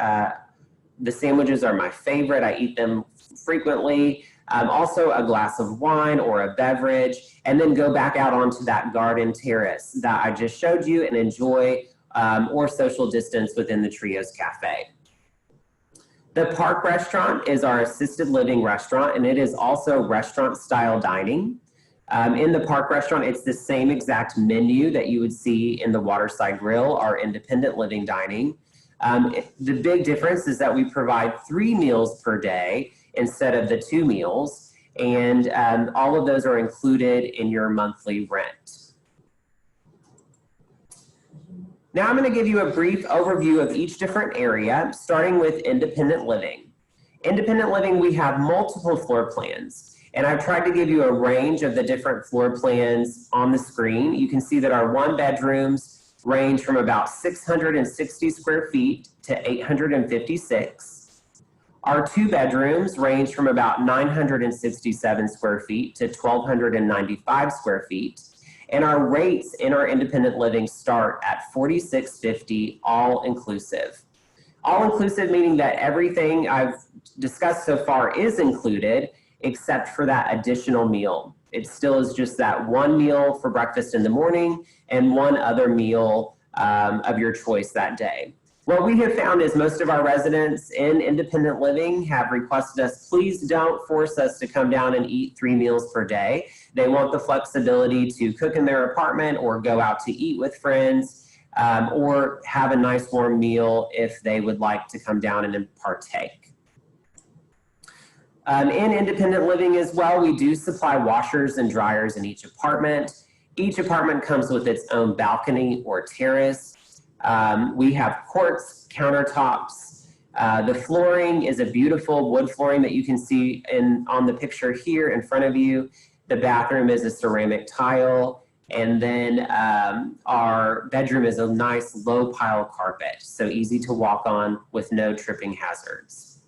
The sandwiches are my favorite. I eat them frequently, also a glass of wine or a beverage, and then go back out onto that garden terrace that I just showed you and enjoy or social distance within the Trios Cafe. The Park Restaurant is our assisted living restaurant, and it is also restaurant style dining. In the Park Restaurant, it's the same exact menu that you would see in the Waterside Grill, our independent living dining. The big difference is that we provide 3 meals per day instead of the 2 meals, and all of those are included in your monthly rent. Now I'm going to give you a brief overview of each different area, starting with independent living. Independent living, we have multiple floor plans, and I've tried to give you a range of the different floor plans on the screen. You can see that our 1-bedrooms range from about 660 square feet to 856. Our 2-bedrooms range from about 967 square feet to 1,295 square feet. And our rates in our independent living start at $46.50 all inclusive. All inclusive meaning that everything I've discussed so far is included except for that additional meal. It still is just that 1 meal for breakfast in the morning and 1 other meal of your choice that day. What we have found is most of our residents in independent living have requested us, please don't force us to come down and eat 3 meals per day. They want the flexibility to cook in their apartment or go out to eat with friends or have a nice warm meal if they would like to come down and partake. In independent living as well, we do supply washers and dryers in each apartment. Each apartment comes with its own balcony or terrace. We have quartz countertops. The flooring is a beautiful wood flooring that you can see on the picture here in front of you. The bathroom is a ceramic tile. And then our bedroom is a nice low pile carpet, so easy to walk on with no tripping hazards.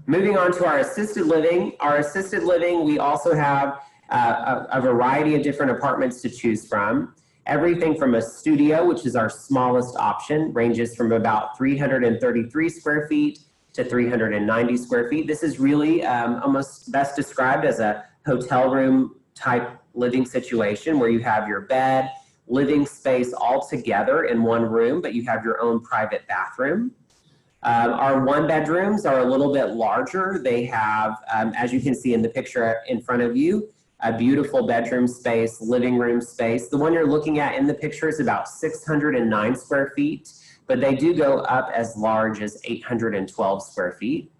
Moving on to our assisted living. Our assisted living, we also have a variety of different apartments to choose from. Everything from a studio, which is our smallest option, ranges from about 333 square feet to 390 square feet. This is really almost best described as a hotel room type living situation where you have your bed, living space all together in one room, but you have your own private bathroom. Our 1-bedrooms are a little bit larger. They have, as you can see in the picture in front of you, a beautiful bedroom space, living room space. The one you're looking at in the picture is about 609 square feet, but they do go up as large as 812 square feet.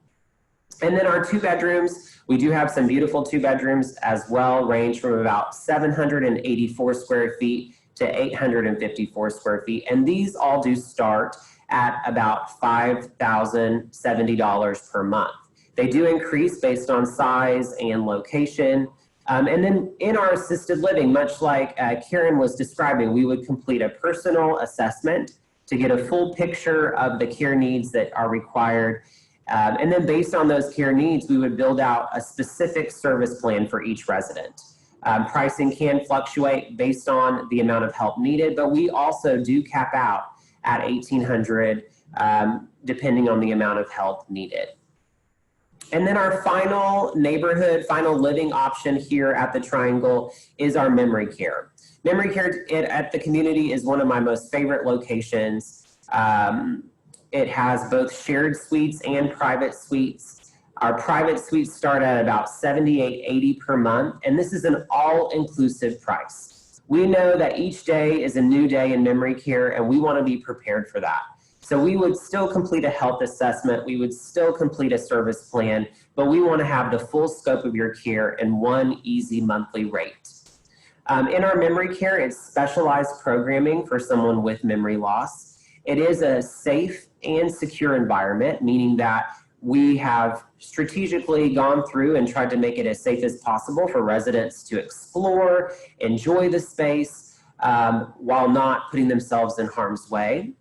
And then our 2-bedrooms, we do have some beautiful 2-bedrooms as well, range from about 784 square feet to 854 square feet. And these all do start at about $5,070 per month. They do increase based on size and location. And then in our assisted living, much like Karen was describing, we would complete a personal assessment to get a full picture of the care needs that are required. And then based on those care needs, we would build out a specific service plan for each resident. Pricing can fluctuate based on the amount of help needed, but we also do cap out at $1,800 depending on the amount of help needed. And then our final neighborhood, final living option here at the Triangle is our memory care. Memory care at the community is one of my most favorite locations. It has both shared suites and private suites. Our private suites start at about $78.80 per month, and this is an all-inclusive price. We know that each day is a new day in memory care, and we want to be prepared for that. So we would still complete a health assessment, we would still complete a service plan, but we want to have the full scope of your care in one easy monthly rate. In our memory care, it's specialized programming for someone with memory loss. It is a safe and secure environment, meaning that we have strategically gone through and tried to make it as safe as possible for residents to explore, enjoy the space, while not putting themselves in harm's way.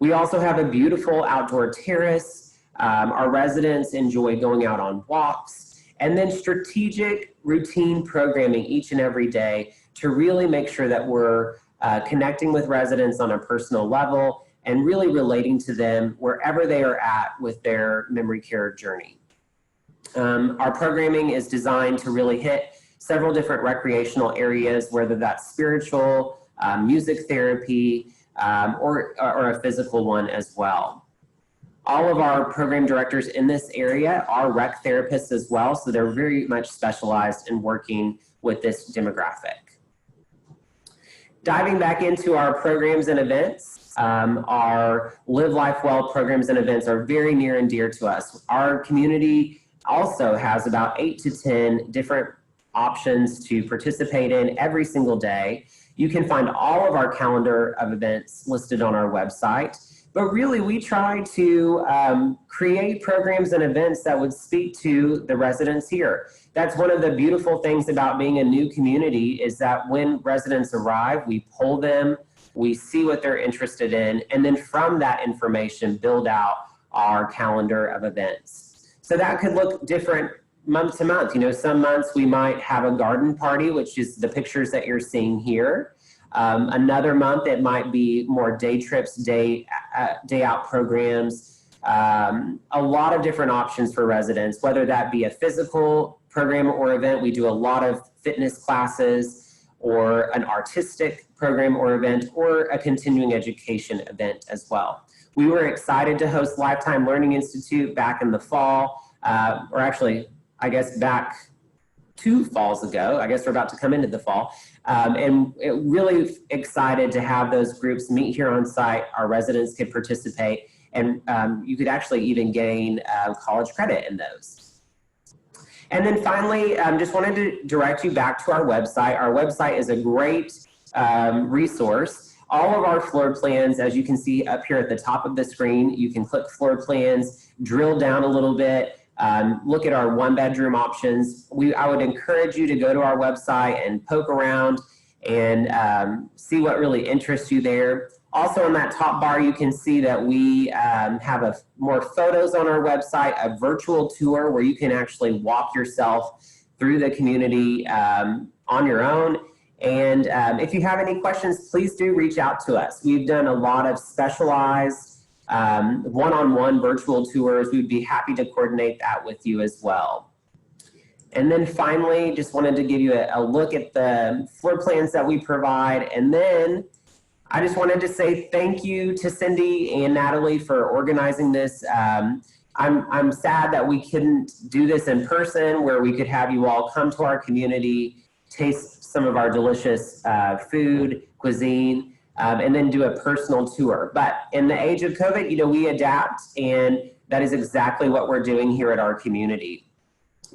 We also have a beautiful outdoor terrace. Our residents enjoy going out on walks, and then strategic routine programming each and every day to really make sure that we're connecting with residents on a personal level and really relating to them wherever they are at with their memory care journey. Our programming is designed to really hit several different recreational areas, whether that's spiritual, music therapy, or a physical one as well. All of our program directors in this area are rec therapists as well, so they're very much specialized in working with this demographic. Diving back into our programs and events, our Live Life Well programs and events are very near and dear to us. Our community also has about 8 to 10 different options to participate in every single day. You can find all of our calendar of events listed on our website. But really, we try to create programs and events that would speak to the residents here. That's one of the beautiful things about being a new community, is that when residents arrive, we poll them, we see what they're interested in, and then from that information, build out our calendar of events. So that could look different month to month. You know, some months we might have a garden party, which is the pictures that you're seeing here. Another month it might be more day trips, day out programs, a lot of different options for residents, whether that be a physical program or event. We do a lot of fitness classes, or an artistic program or event, or a continuing education event as well. We were excited to host Lifetime Learning Institute back in the fall, or actually, I guess back 2 falls ago. I guess we're about to come into the fall. And really excited to have those groups meet here on site. Our residents could participate, and you could actually even gain college credit in those. And then finally, just wanted to direct you back to our website. Our website is a great resource. All of our floor plans, as you can see up here at the top of the screen, you can click floor plans, drill down a little bit, look at our 1-bedroom options. I would encourage you to go to our website and poke around and see what really interests you there. Also on that top bar, you can see that we have more photos on our website, a virtual tour where you can actually walk yourself through the community on your own. And if you have any questions, please do reach out to us. We've done a lot of specialized one-on-one virtual tours. We'd be happy to coordinate that with you as well. And then finally, just wanted to give you a look at the floor plans that we provide. And then I just wanted to say thank you to Cindy and Natalie for organizing this. I'm sad that we couldn't do this in person, where we could have you all come to our community, taste some of our delicious food, cuisine, and then do a personal tour. But in the age of COVID, you know, we adapt, and that is exactly what we're doing here at our community.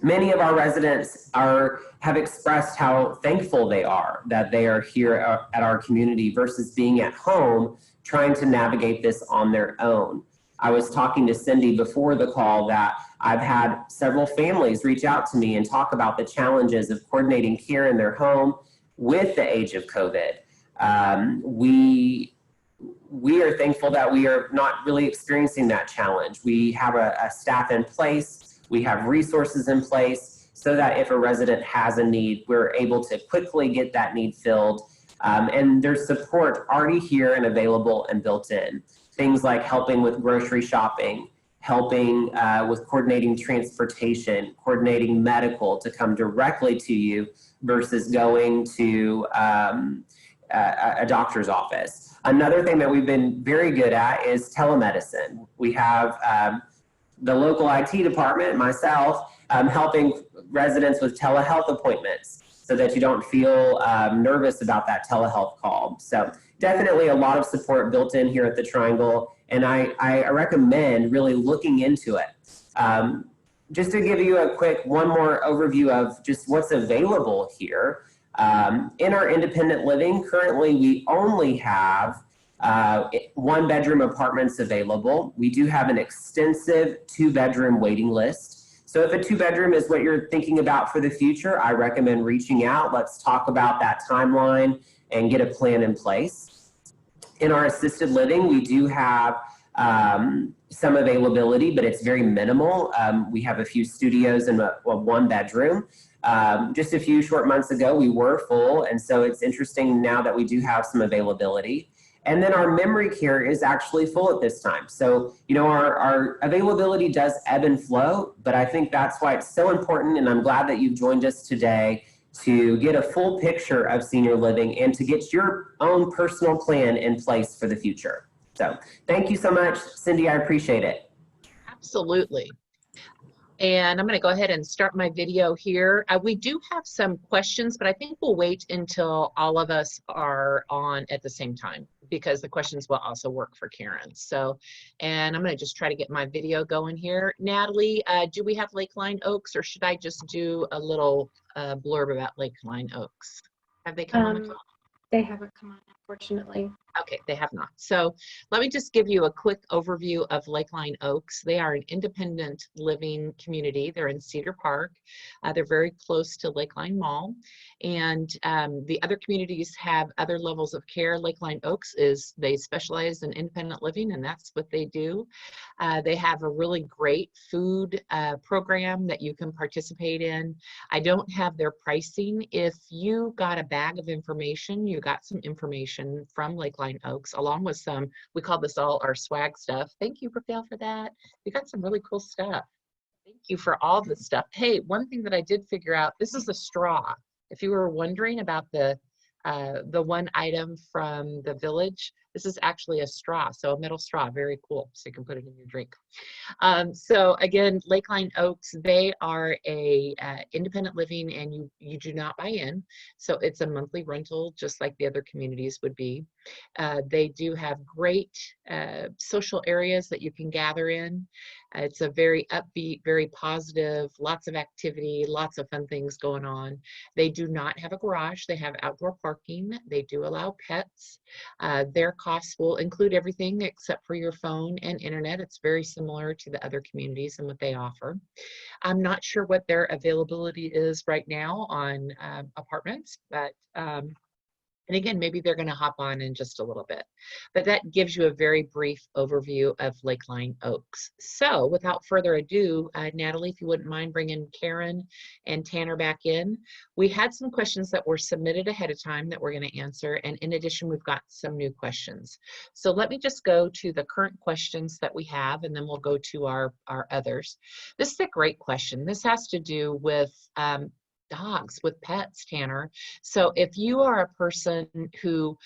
Many of our residents have expressed how thankful they are that they are here at our community versus being at home trying to navigate this on their own. I was talking to Cindy before the call that I've had several families reach out to me and talk about the challenges of coordinating care in their home with the age of COVID. We are thankful that we are not really experiencing that challenge. We have a staff in place, we have resources in place, so that if a resident has a need, we're able to quickly get that need filled. And there's support already here and available and built in. Things like helping with grocery shopping, helping with coordinating transportation, coordinating medical to come directly to you versus going to a doctor's office. Another thing that we've been very good at is telemedicine. We have the local IT department, myself, helping residents with telehealth appointments so that you don't feel nervous about that telehealth call. So definitely a lot of support built in here at the Triangle, and I recommend really looking into it. Just to give you a quick one more overview of just what's available here. In our independent living, currently we only have 1-bedroom apartments available. We do have an extensive 2-bedroom waiting list. So if a 2-bedroom is what you're thinking about for the future, I recommend reaching out. Let's talk about that timeline and get a plan in place. In our assisted living, we do have some availability, but it's very minimal. We have a few studios and a 1-bedroom. Just a few short months ago, we were full, and so it's interesting now that we do have some availability. And then our memory care is actually full at this time. So, you know, our availability does ebb and flow, but I think that's why it's so important. And I'm glad that you've joined us today to get a full picture of senior living and to get your own personal plan in place for the future. So thank you so much, Cindy. I appreciate it. Absolutely. And I'm going to go ahead and start my video here. We do have some questions, but I think we'll wait until all of us are on at the same time, because the questions will also work for Karen. So, and I'm going to just try to get my video going here. Natalie, do we have Lakeline Oaks, or should I just do a little blurb about Lakeline Oaks? Have they come on the call? They haven't come on, unfortunately. Okay, they have not. So let me just give you a quick overview of Lakeline Oaks. They are an independent living community. They're in Cedar Park. They're very close to Lakeline Mall. And the other communities have other levels of care. Lakeline Oaks they specialize in independent living, and that's what they do. They have a really great food program that you can participate in. I don't have their pricing. If you got a bag of information, you got some information from Lakeline Oaks, along with some, we call this all our swag stuff. Thank you, Brookdale, for that. We got some really cool stuff. Thank you for all the stuff. Hey, one thing that I did figure out, this is a straw. If you were wondering about the one item from the village, this is actually a straw, so a metal straw, very cool, so you can put it in your drink. So again, Lakeline Oaks, they are a independent living, and you do not buy in, so it's a monthly rental, just like the other communities would be. They do have great social areas that you can gather in. It's a very upbeat, very positive, lots of activity, lots of fun things going on. They do not have a garage. They have outdoor parking. They do allow pets. Their costs will include everything except for your phone and internet. It's very similar to the other communities and what they offer. I'm not sure what their availability is right now on apartments, but and again, maybe they're going to hop on in just a little bit, but that gives you a very brief overview of Lakeline Oaks. So without further ado, Natalie, if you wouldn't mind bringing Karen and Tanner back in. We had some questions that were submitted ahead of time that we're going to answer. And in addition, we've got some new questions. So let me just go to the current questions that we have, and then we'll go to our others. This is a great question. This has to do with dogs, with pets, Tanner. So if you are a person who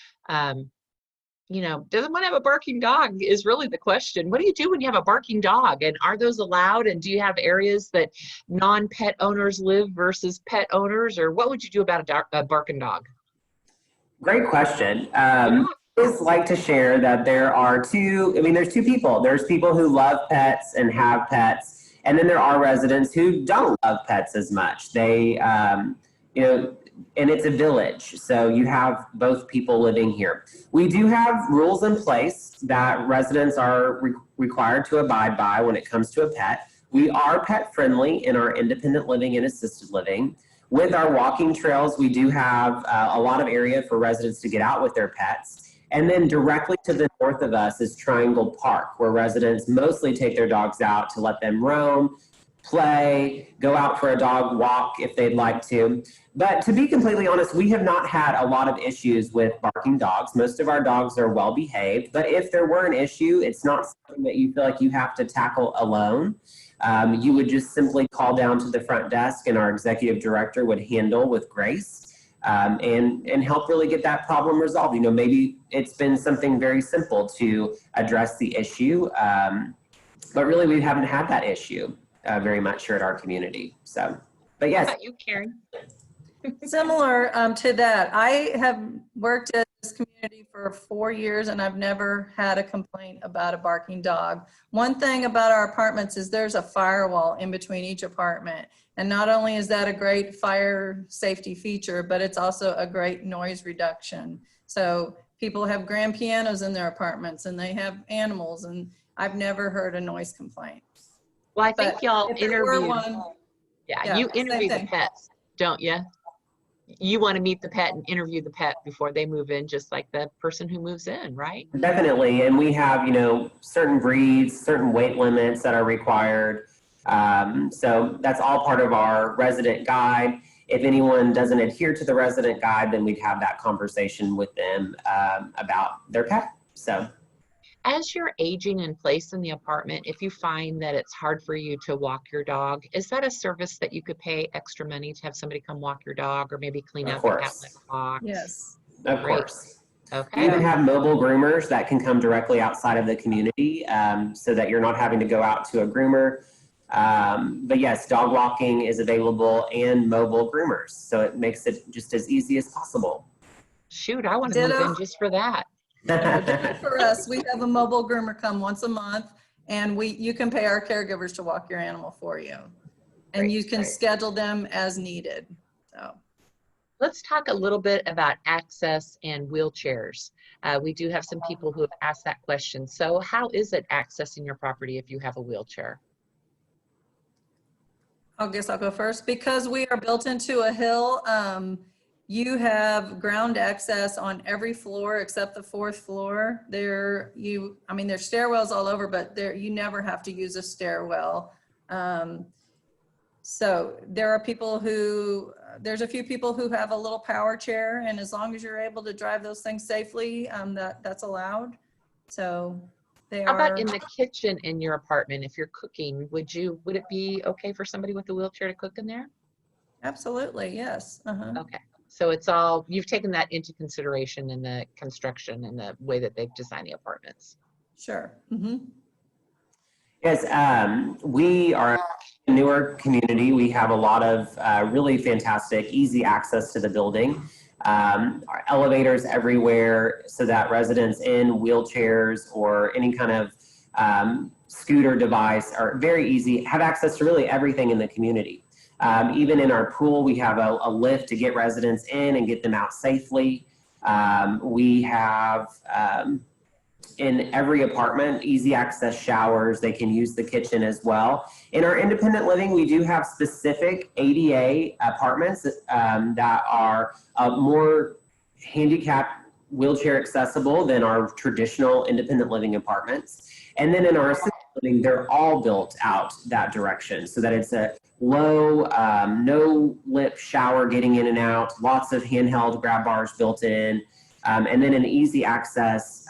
you know, doesn't want to have a barking dog is really the question. What do you do when you have a barking dog, and are those allowed, and do you have areas that non-pet owners live versus pet owners, or what would you do about a barking dog? Great question. I always like to share that there's two people. There's people who love pets and have pets, and then there are residents who don't love pets as much. They, you know, and it's a village, so you have both people living here. We do have rules in place that residents are required to abide by when it comes to a pet. We are pet friendly in our independent living and assisted living. With our walking trails, we do have a lot of area for residents to get out with their pets. And then directly to the north of us is Triangle Park, where residents mostly take their dogs out to let them roam, play, go out for a dog walk if they'd like to. But to be completely honest, we have not had a lot of issues with barking dogs. Most of our dogs are well behaved, but if there were an issue, it's not something that you feel like you have to tackle alone. You would just simply call down to the front desk, and our executive director would handle with grace. And help really get that problem resolved. You know, maybe it's been something very simple to address the issue, but really we haven't had that issue very much here at our community. So, but yes. How about you, Karen? Similar to that, I have worked at this community for 4 years, and I've never had a complaint about a barking dog. One thing about our apartments is there's a firewall in between each apartment. And not only is that a great fire safety feature, but it's also a great noise reduction. So people have grand pianos in their apartments, and they have animals, and I've never heard a noise complaint. Well, I think y'all interviewed. Yeah, you interview the pets, don't you? You want to meet the pet and interview the pet before they move in, just like the person who moves in, right? Definitely. And we have, you know, certain breeds, certain weight limits that are required. So that's all part of our resident guide. if anyone doesn't adhere to the resident guide, then we'd have that conversation with them about their pet. So. As you're aging in place in the apartment, if you find that it's hard for you to walk your dog, is that a service that you could pay extra money to have somebody come walk your dog or maybe clean Of out the cat course. litter box? Yes. Of Great. course. We Okay. even have mobile groomers that can come directly outside of the community so that you're not having to go out to a groomer. But yes, dog walking is available and mobile groomers. So it makes it just as easy as possible. Shoot, I want to move in just for that. For us, we have a mobile groomer come once a month, and you can pay our caregivers to walk your animal for you. And Great, you can great. schedule them as needed. So. Let's talk a little bit about access and wheelchairs. We do have some people who have asked that question. So how is it accessing your property if you have a wheelchair? I guess I'll go first. Because we are built into a hill, you have ground access on every floor except the 4th floor. There's stairwells all over, but you never have to use a stairwell. So there's a few people who have a little power chair, and as long as you're able to drive those things safely, that's allowed. So How about in the kitchen in your apartment? If you're cooking, would it be okay for somebody with a wheelchair to cook in there? Absolutely, yes. Okay. So you've taken that into consideration in the construction and the way that they've designed the apartments. Sure. Yes, we are a newer community. We have a lot of really fantastic, easy access to the building. Our elevators everywhere so that residents in wheelchairs or any kind of scooter device are very easy, have access to really everything in the community. Even in our pool, we have a lift to get residents in and get them out safely. We have in every apartment, easy access showers. They can use the kitchen as well. In our independent living, we do have specific ADA apartments that are more handicap wheelchair accessible than our traditional independent living apartments. And then in our assisted living, they're all built out that direction so that it's a low, no lip shower getting in and out, lots of handheld grab bars built in, and then an easy access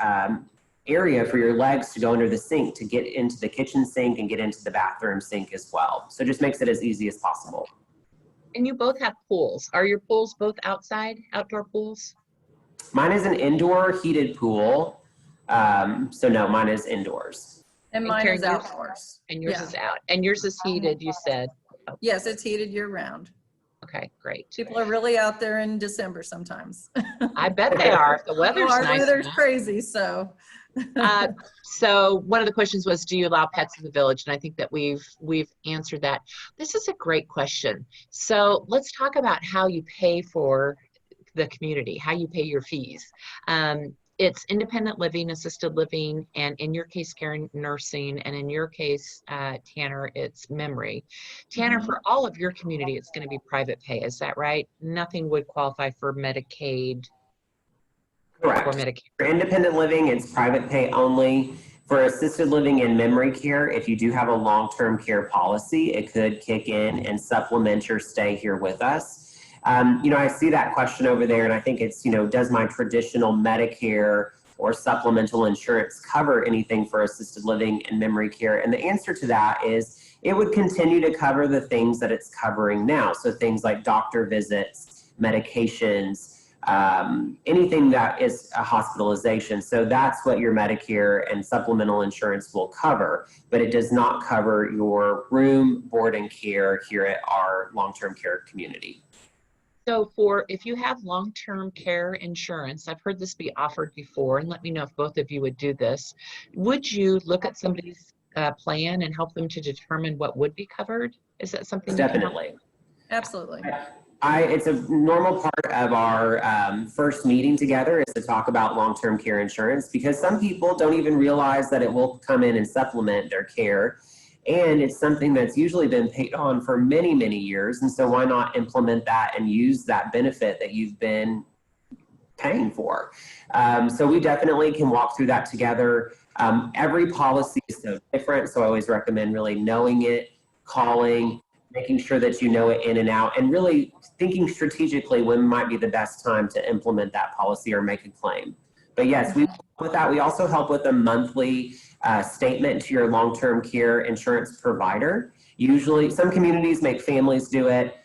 area for your legs to go under the sink to get into the kitchen sink and get into the bathroom sink as well. So it just makes it as easy as possible. And you both have pools. Are your pools both outdoor pools? Mine is an indoor heated pool. So no, mine is indoors. And mine is outdoors. And yours is out. And yours is heated, you said. Okay. Yes, it's heated year round. Okay, great. People are really out there in December sometimes. I bet they are. If the weather's Our nice weather's enough. crazy, so. So one of the questions was, do you allow pets in the village? And I think that we've answered that. This is a great question. So let's talk about how you pay for the community, how you pay your fees. It's independent living, assisted living, and in your case, care and nursing, and in your case, Tanner, it's memory. Tanner, for all of your community, it's going to be private pay. Is that right? Nothing would qualify for Medicaid. Correct. Or Medicare. For independent living, it's private pay only. For assisted living and memory care, if you do have a long-term care policy, it could kick in and supplement your stay here with us. I see that question over there, and I think it's, does my traditional Medicare or supplemental insurance cover anything for assisted living and memory care? And the answer to that is it would continue to cover the things that it's covering now. So things like doctor visits, medications, anything that is a hospitalization. So that's what your Medicare and supplemental insurance will cover, but it does not cover your room, board, and care here at our long-term care community. So if you have long-term care insurance, I've heard this be offered before, and let me know if both of you would do this. Would you look at somebody's plan and help them to determine what would be covered? Is that something? Definitely. Absolutely. It's a normal part of our first meeting together is to talk about long-term care insurance, because some people don't even realize that it will come in and supplement their care. And it's something that's usually been paid on for many, many years. And so why not implement that and use that benefit that you've been paying for? So we definitely can walk through that together. Every policy is so different. So I always recommend really knowing it, calling, making sure that you know it in and out, and really thinking strategically when might be the best time to implement that policy or make a claim. But yes, we help with that. We also help with a monthly statement to your long-term care insurance provider. Usually, some communities make families do it.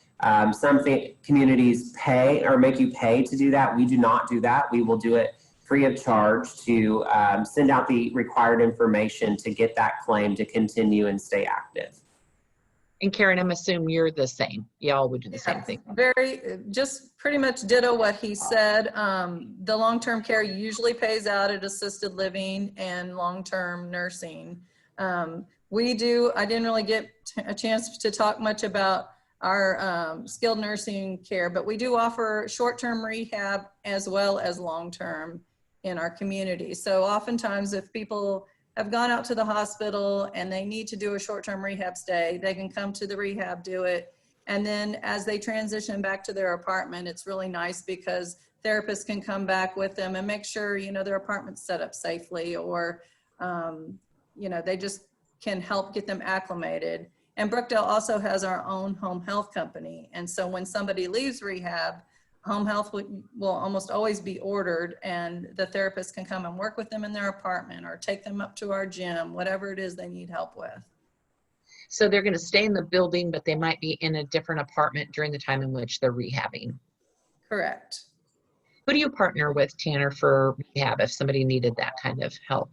Some communities pay or make you pay to do that. We do not do that. We will do it free of charge to send out the required information to get that claim to continue and stay active. And Karen, I'm assuming you're the same. Y'all would do the same thing. Just pretty much ditto what he said. The long-term care usually pays out at assisted living and long-term nursing. I didn't really get a chance to talk much about our skilled nursing care, but we do offer short-term rehab as well as long-term in our community. So oftentimes if people have gone out to the hospital and they need to do a short-term rehab stay, they can come to the rehab, do it. And then as they transition back to their apartment, it's really nice because therapists can come back with them and make sure, their apartment's set up safely, or, they just can help get them acclimated. And Brookdale also has our own home health company. And so when somebody leaves rehab, home health will almost always be ordered, and the therapist can come and work with them in their apartment or take them up to our gym, whatever it is they need help with. So they're going to stay in the building, but they might be in a different apartment during the time in which they're rehabbing. Correct. Who do you partner with, Tanner, for rehab if somebody needed that kind of help?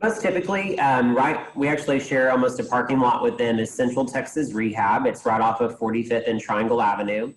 Most typically, we actually share almost a parking lot with them is Central Texas Rehab. It's right off of 45th and Triangle Avenue.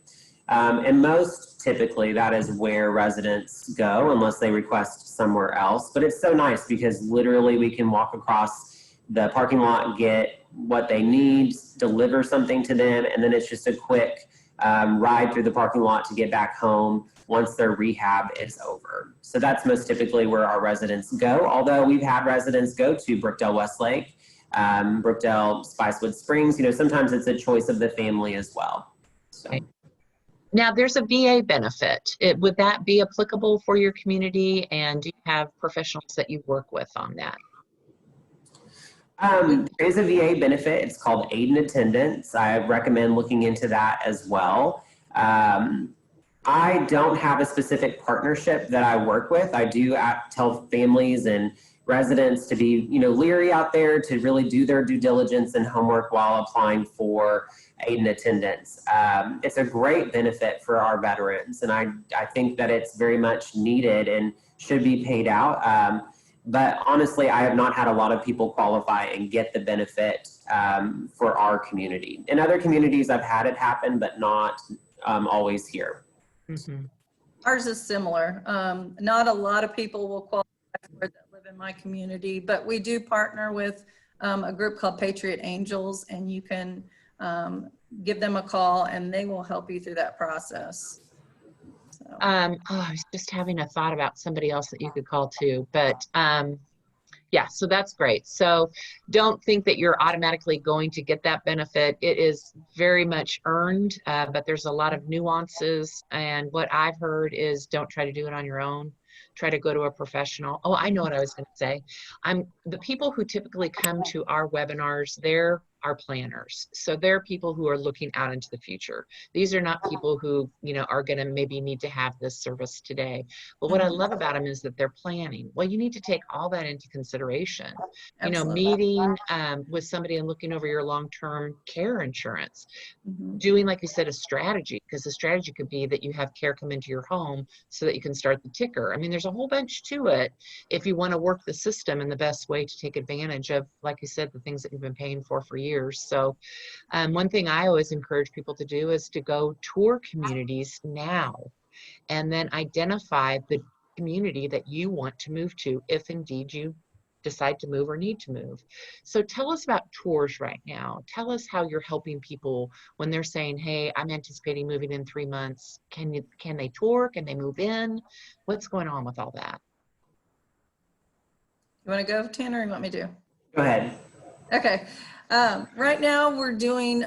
And most typically that is where residents go unless they request somewhere else. But it's so nice because literally we can walk across the parking lot, get what they need, deliver something to them, and then it's just a quick ride through the parking lot to get back home once their rehab is over. So that's most typically where our residents go, although we've had residents go to Brookdale, Westlake, Brookdale, Spicewood Springs. Sometimes it's a choice of the family as well. So. Okay. Now there's a VA benefit. Would that be applicable for your community? And do you have professionals that you work with on that? There is a VA benefit. It's called Aid in Attendance. I recommend looking into that as well. I don't have a specific partnership that I work with. I do tell families and residents to be, leery out there, to really do their due diligence and homework while applying for Aid in Attendance. It's a great benefit for our veterans, and I think that it's very much needed and should be paid out. But honestly, I have not had a lot of people qualify and get the benefit for our community. In other communities, I've had it happen, but not always here. Mm-hmm. Ours is similar. Not a lot of people will qualify for it that live in my community, but we do partner with a group called Patriot Angels, and you can give them a call and they will help you through that process. So. I was just having a thought about somebody else that you could call too, but yeah, so that's great. So don't think that you're automatically going to get that benefit. It is very much earned, but there's a lot of nuances. And what I've heard is don't try to do it on your own. Try to go to a professional. Oh, I know what I was going to say. The people who typically come to our webinars, they're our planners. So they're people who are looking out into the future. These are not people who, are going to maybe need to have this service today. But what I love about them is that they're planning. Well, you need to take all that into consideration. Absolutely. Meeting with somebody and looking over your long-term care insurance. Doing, like you said, a strategy, because the strategy could be that you have care come into your home so that you can start the ticker. I mean, there's a whole bunch to it if you want to work the system in the best way to take advantage of, like you said, the things that you've been paying for years. So one thing I always encourage people to do is to go tour communities now and then identify the community that you want to move to if indeed you decide to move or need to move. So tell us about tours right now. Tell us how you're helping people when they're saying, hey, I'm anticipating moving in 3 months. Can they tour? Can they move in? What's going on with all that? You want to go, Tanner, or you want me to? Go ahead. Okay. Right now we're doing,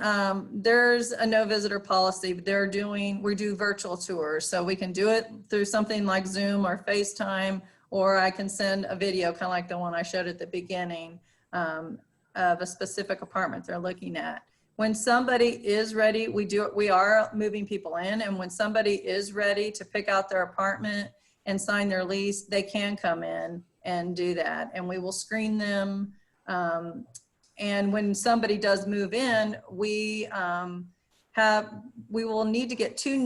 there's a no visitor policy, but we do virtual tours. So we can do it through something like Zoom or FaceTime, or I can send a video kind of like the one I showed at the beginning of a specific apartment they're looking at. When somebody is ready, we are moving people in, and when somebody is ready to pick out their apartment and sign their lease, they can come in and do that, and we will screen them. And when somebody does move in, we will need to get 2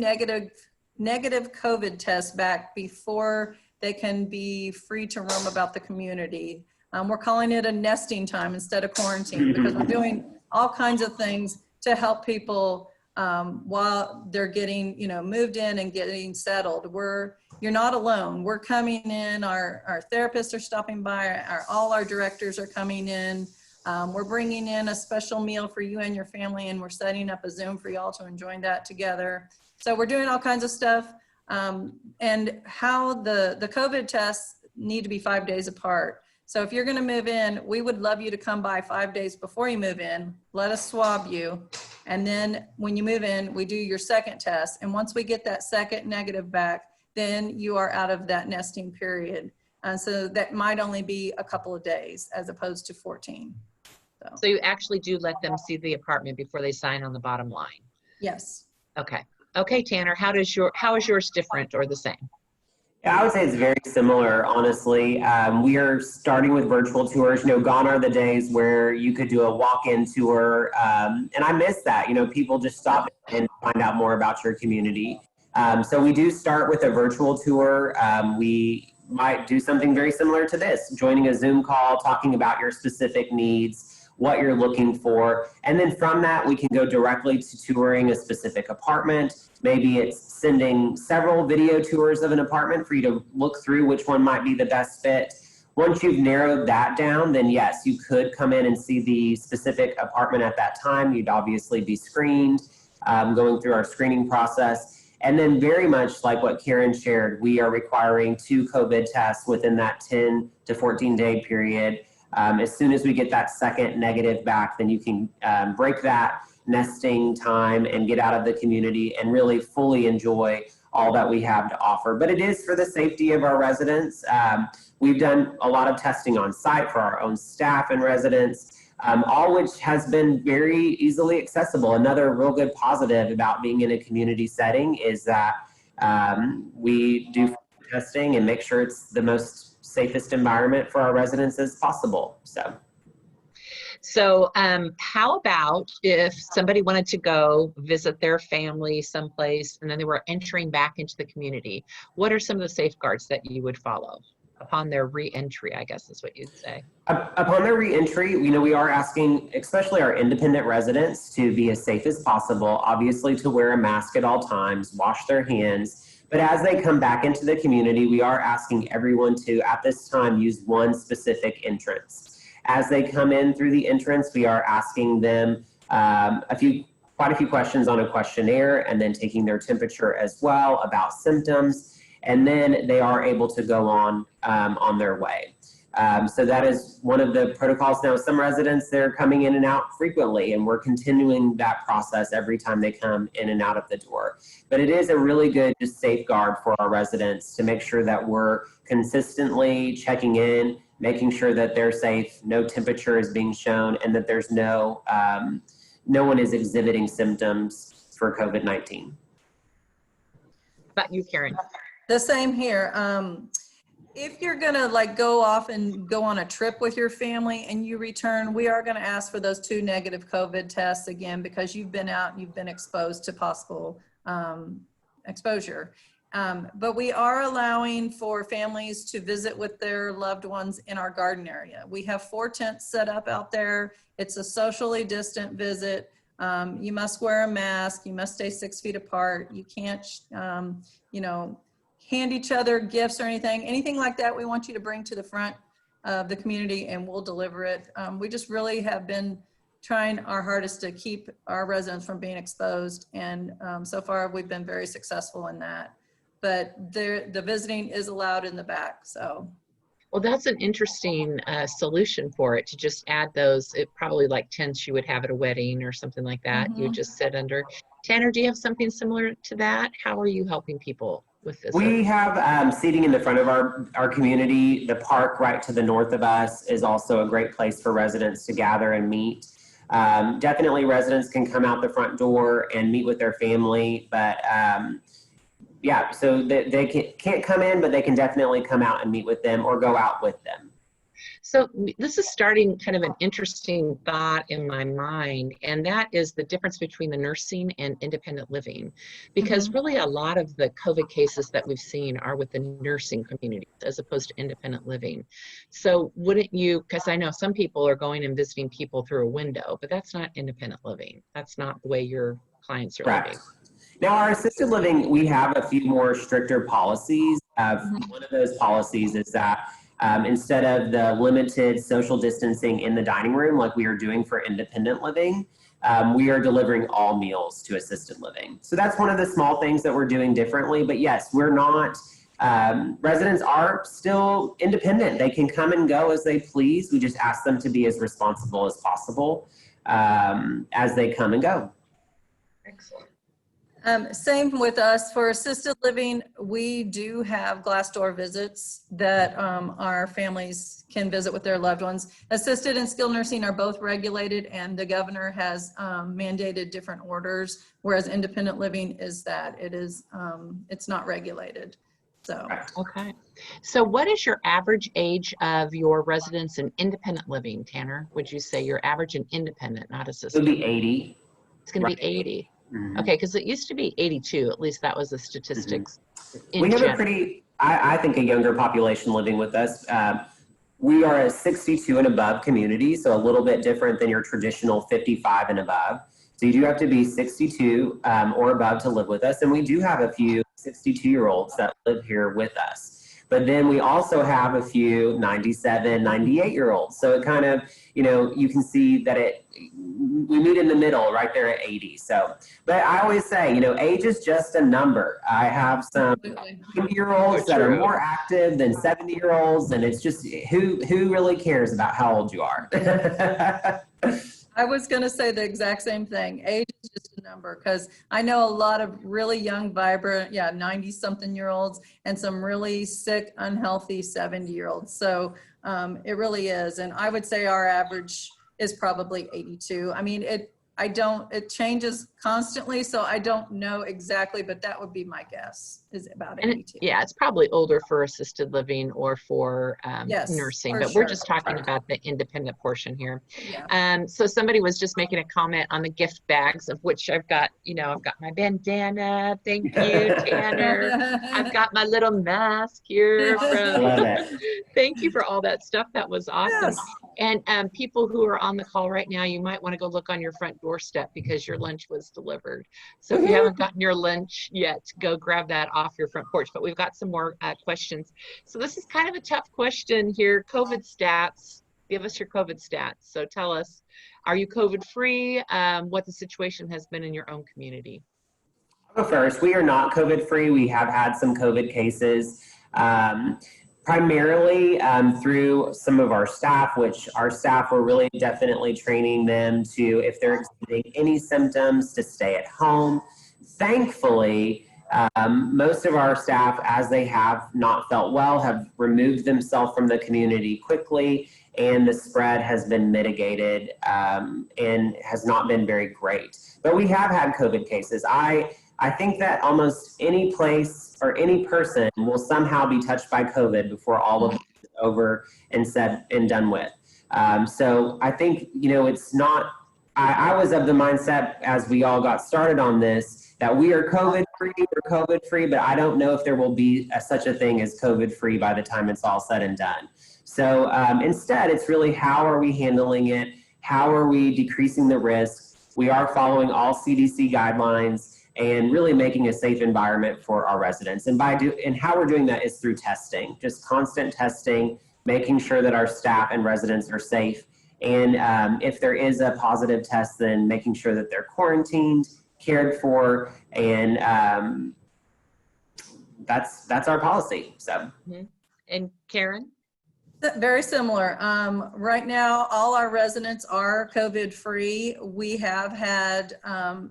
negative COVID tests back before they can be free to roam about the community. We're calling it a nesting time instead of quarantine, because we're doing all kinds of things to help people while they're getting, moved in and getting settled. You're not alone. We're coming in, our therapists are stopping by, all our directors are coming in. We're bringing in a special meal for you and your family, and we're setting up a Zoom for y'all to enjoy that together. So we're doing all kinds of stuff. And how the COVID tests need to be 5 days apart. So if you're going to move in, we would love you to come by 5 days before you move in. Let us swab you. And then when you move in, we do your second test. And once we get that second negative back, then you are out of that nesting period. So that might only be a couple of days as opposed to 14. So you actually do let them see the apartment before they sign on the bottom line? Yes. Okay. Okay, Tanner, how is yours different or the same? Yeah, I would say it's very similar, honestly. We are starting with virtual tours. Gone are the days where you could do a walk-in tour, and I miss that. People just stop and find out more about your community. So we do start with a virtual tour. We might do something very similar to this, joining a Zoom call, talking about your specific needs, what you're looking for. And then from that, we can go directly to touring a specific apartment. Maybe it's sending several video tours of an apartment for you to look through which one might be the best fit. Once you've narrowed that down, then yes, you could come in and see the specific apartment at that time. You'd obviously be screened, going through our screening process. And then very much like what Karen shared, we are requiring 2 COVID tests within that 10 to 14 day period. As soon as we get that second negative back, then you can break that nesting time and get out of the community and really fully enjoy all that we have to offer. But it is for the safety of our residents. We've done a lot of testing on site for our own staff and residents, all which has been very easily accessible. Another real good positive about being in a community setting is that we do testing and make sure it's the most safest environment for our residents as possible. So how about if somebody wanted to go visit their family someplace and then they were entering back into the community? What are some of the safeguards that you would follow upon their re-entry, I guess is what you'd say? Upon their re-entry, we are asking, especially our independent residents, to be as safe as possible, obviously to wear a mask at all times, wash their hands. But as they come back into the community, we are asking everyone to, at this time, use one specific entrance. As they come in through the entrance, we are asking them quite a few questions on a questionnaire, and then taking their temperature as well, about symptoms, and then they are able to go on their way. So that is one of the protocols. Now, some residents, they're coming in and out frequently, and we're continuing that process every time they come in and out of the door. But it is a really good safeguard for our residents to make sure that we're consistently checking in, making sure that they're safe, no temperature is being shown, and that there's no one is exhibiting symptoms for COVID-19. About you, Karen? The same here. If you're gonna go off and go on a trip with your family and you return, we are gonna ask for those 2 negative COVID tests again, because you've been out, you've been exposed to possible exposure. But we are allowing for families to visit with their loved ones in our garden area. We have 4 tents set up out there. It's a socially distant visit. You must wear a mask. You must stay 6 feet apart. You can't, hand each other gifts or anything like that. We want you to bring to the front of the community, and we'll deliver it. We just really have been trying our hardest to keep our residents from being exposed, and so far we've been very successful in that. But the visiting is allowed in the back. So, well, that's an interesting solution for it, to just add those. It probably like tents you would have at a wedding or something like that. You would just sit under. Tanner, do you have something similar to that? How are you helping people with this? We have seating in the front of our community. The park right to the north of us is also a great place for residents to gather and meet. Definitely residents can come out the front door and meet with their family, but yeah, so they can't come in, but they can definitely come out and meet with them or go out with them. So this is starting kind of an interesting thought in my mind, and that is the difference between the nursing and independent living. Because really a lot of the COVID cases that we've seen are with the nursing community as opposed to independent living. So wouldn't you, because I know some people are going and visiting people through a window, but that's not independent living. That's not the way your clients are living. Now, our assisted living, we have a few more stricter policies. One of those policies is that instead of the limited social distancing in the dining room like we are doing for independent living, we are delivering all meals to assisted living. So that's one of the small things that we're doing differently. But yes, we're not, residents are still independent. They can come and go as they please. We just ask them to be as responsible as possible as they come and go. Excellent. Same with us. For assisted living, we do have glass door visits that our families can visit with their loved ones. Assisted and skilled nursing are both regulated, and the governor has mandated different orders, whereas independent living is that it is, it's not regulated. So. Okay. So what is your average age of your residents in independent living, Tanner? Would you say your average and independent, not assisted? It would be 80. It's going to be 80. Okay, because it used to be 82. At least that was the statistics. We have a pretty, I think, a younger population living with us. We are a 62 and above community, so a little bit different than your traditional 55 and above. So you do have to be 62 or above to live with us. And we do have a few 62-year-olds that live here with us. But then we also have a few 97, 98-year-olds. So it kind of, you know, you can see that we meet in the middle right there at 80. So, but I always say, you know, age is just a number. I have some 80-year-olds that are more active than 70-year-olds, and it's just who really cares about how old you are. I was going to say the exact same thing. Age is just a number, because I know a lot of really young, vibrant, 90-something-year-olds and some really sick, unhealthy 70-year-olds. So it really is. And I would say our average is probably 82. I mean, it changes constantly, so I don't know exactly, but that would be my guess, is about 82. Yeah, it's probably older for assisted living or for Yes, nursing, for but sure. we're just talking about the independent portion here. Yeah. So somebody was just making a comment on the gift bags, of which I've got, I've got my bandana. Thank you, Tanner. I've got my little mask here. Love it. Thank you for all that stuff. That was awesome. Yes. And people who are on the call right now, you might want to go look on your front doorstep because your lunch was delivered. So if you haven't gotten your lunch yet, go grab that off your front porch. But we've got some more questions. So this is kind of a tough question here. COVID stats. Give us your COVID stats. So tell us, are you COVID free? What the situation has been in your own community? I'll go first. We are not COVID free. We have had some COVID cases. Primarily through some of our staff, which our staff were really definitely training them to, if they're exhibiting any symptoms, to stay at home. Thankfully, most of our staff, as they have not felt well, have removed themselves from the community quickly, and the spread has been mitigated and has not been very great. But we have had COVID cases. I think that almost any place or any person will somehow be touched by COVID before all of it is over and said and done with. So I think, it's not, I was of the mindset as we all got started on this, that we are COVID free, but I don't know if there will be such a thing as COVID free by the time it's all said and done. So instead, it's really, how are we handling it? How are we decreasing the risk? We are following all CDC guidelines and really making a safe environment for our residents. And how we're doing that is through testing, just constant testing, making sure that our staff and residents are safe. And if there is a positive test, then making sure that they're quarantined, cared for, and that's our policy. So. And Karen? Very similar. Right now, all our residents are COVID free. We have had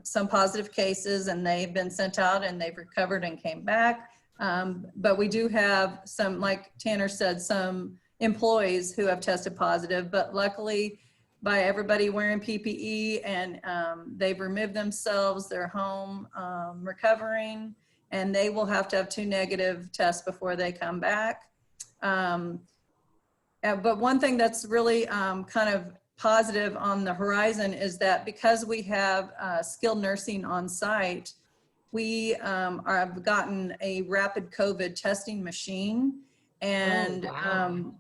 some positive cases, and they've been sent out and they've recovered and came back. But we do have some, like Tanner said, some employees who have tested positive, but luckily by everybody wearing PPE, and they've removed themselves, they're home recovering, and they will have to have 2 negative tests before they come back. But one thing that's really kind of positive on the horizon is that because we have skilled nursing on site, we have gotten a rapid COVID testing machine, and wow.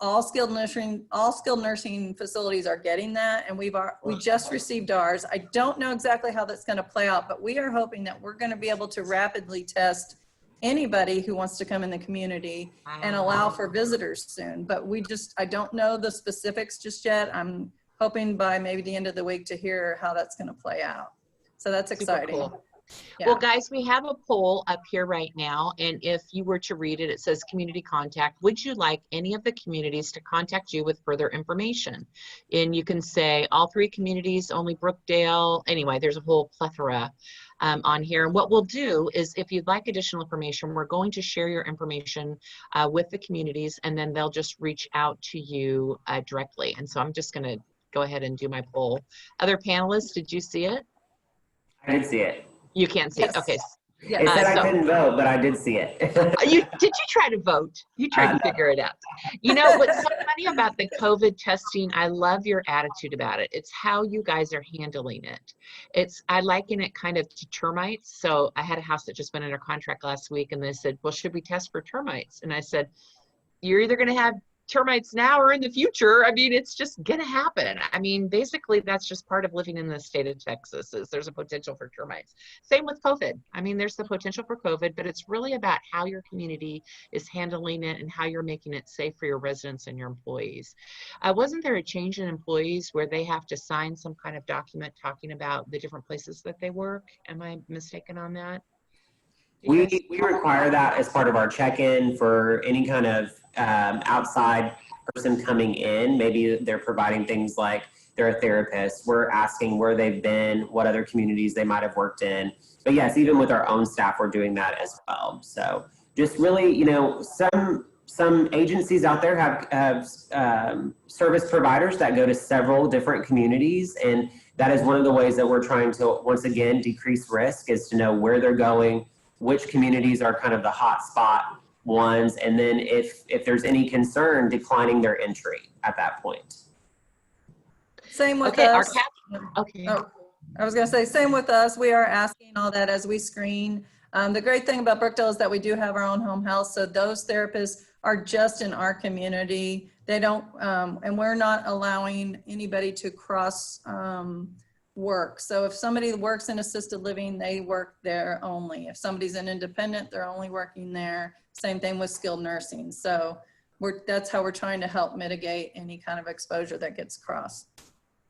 all skilled nursing facilities are getting that, and we just received ours. I don't know exactly how that's going to play out, but we are hoping that we're going to be able to rapidly test anybody who wants to come in the community and allow for visitors soon. But I don't know the specifics just yet. I'm hoping by maybe the end of the week to hear how that's going to play out. So that's exciting. Super cool. Yeah. Well, guys, we have a poll up here right now, and if you were to read it, it says community contact. Would you like any of the communities to contact you with further information? And you can say all 3 communities, only Brookdale. Anyway, there's a whole plethora on here. And what we'll do is, if you'd like additional information, we're going to share your information with the communities, and then they'll just reach out to you directly. And so I'm just going to go ahead and do my poll. Other panelists, did you see it? I did see it. You can't see it. Okay. Yeah. It said I couldn't vote, but I did see it. Did you try to vote? You tried to figure it out. You know what's so funny about the COVID testing? I love your attitude about it. It's how you guys are handling it. I liken it kind of to termites. So I had a house that just went under contract last week, and they said, well, should we test for termites? And I said, you're either going to have termites now or in the future. I mean, it's just going to happen. I mean, basically, that's just part of living in the state of Texas, is there's a potential for termites. Same with COVID. I mean, there's the potential for COVID, but it's really about how your community is handling it and how you're making it safe for your residents and your employees. Wasn't there a change in employees where they have to sign some kind of document talking about the different places that they work? Am I mistaken on that? We require that as part of our check-in for any kind of outside person coming in. Maybe they're providing things like they're a therapist. We're asking where they've been, what other communities they might have worked in. But yes, even with our own staff, we're doing that as well. So just really, you know, some agencies out there have service providers that go to several different communities, and that is one of the ways that we're trying to, once again, decrease risk, is to know where they're going, which communities are kind of the hot spot ones, and then if there's any concern, declining their entry at that point. Same with Okay, us. Okay. Oh, I was going to say, same with us. We are asking all that as we screen. The great thing about Brookdale is that we do have our own home health, so those therapists are just in our community. They don't, and we're not allowing anybody to cross work. So if somebody works in assisted living, they work there only. If somebody's an independent, they're only working there. Same thing with skilled nursing. So that's how we're trying to help mitigate any kind of exposure that gets crossed.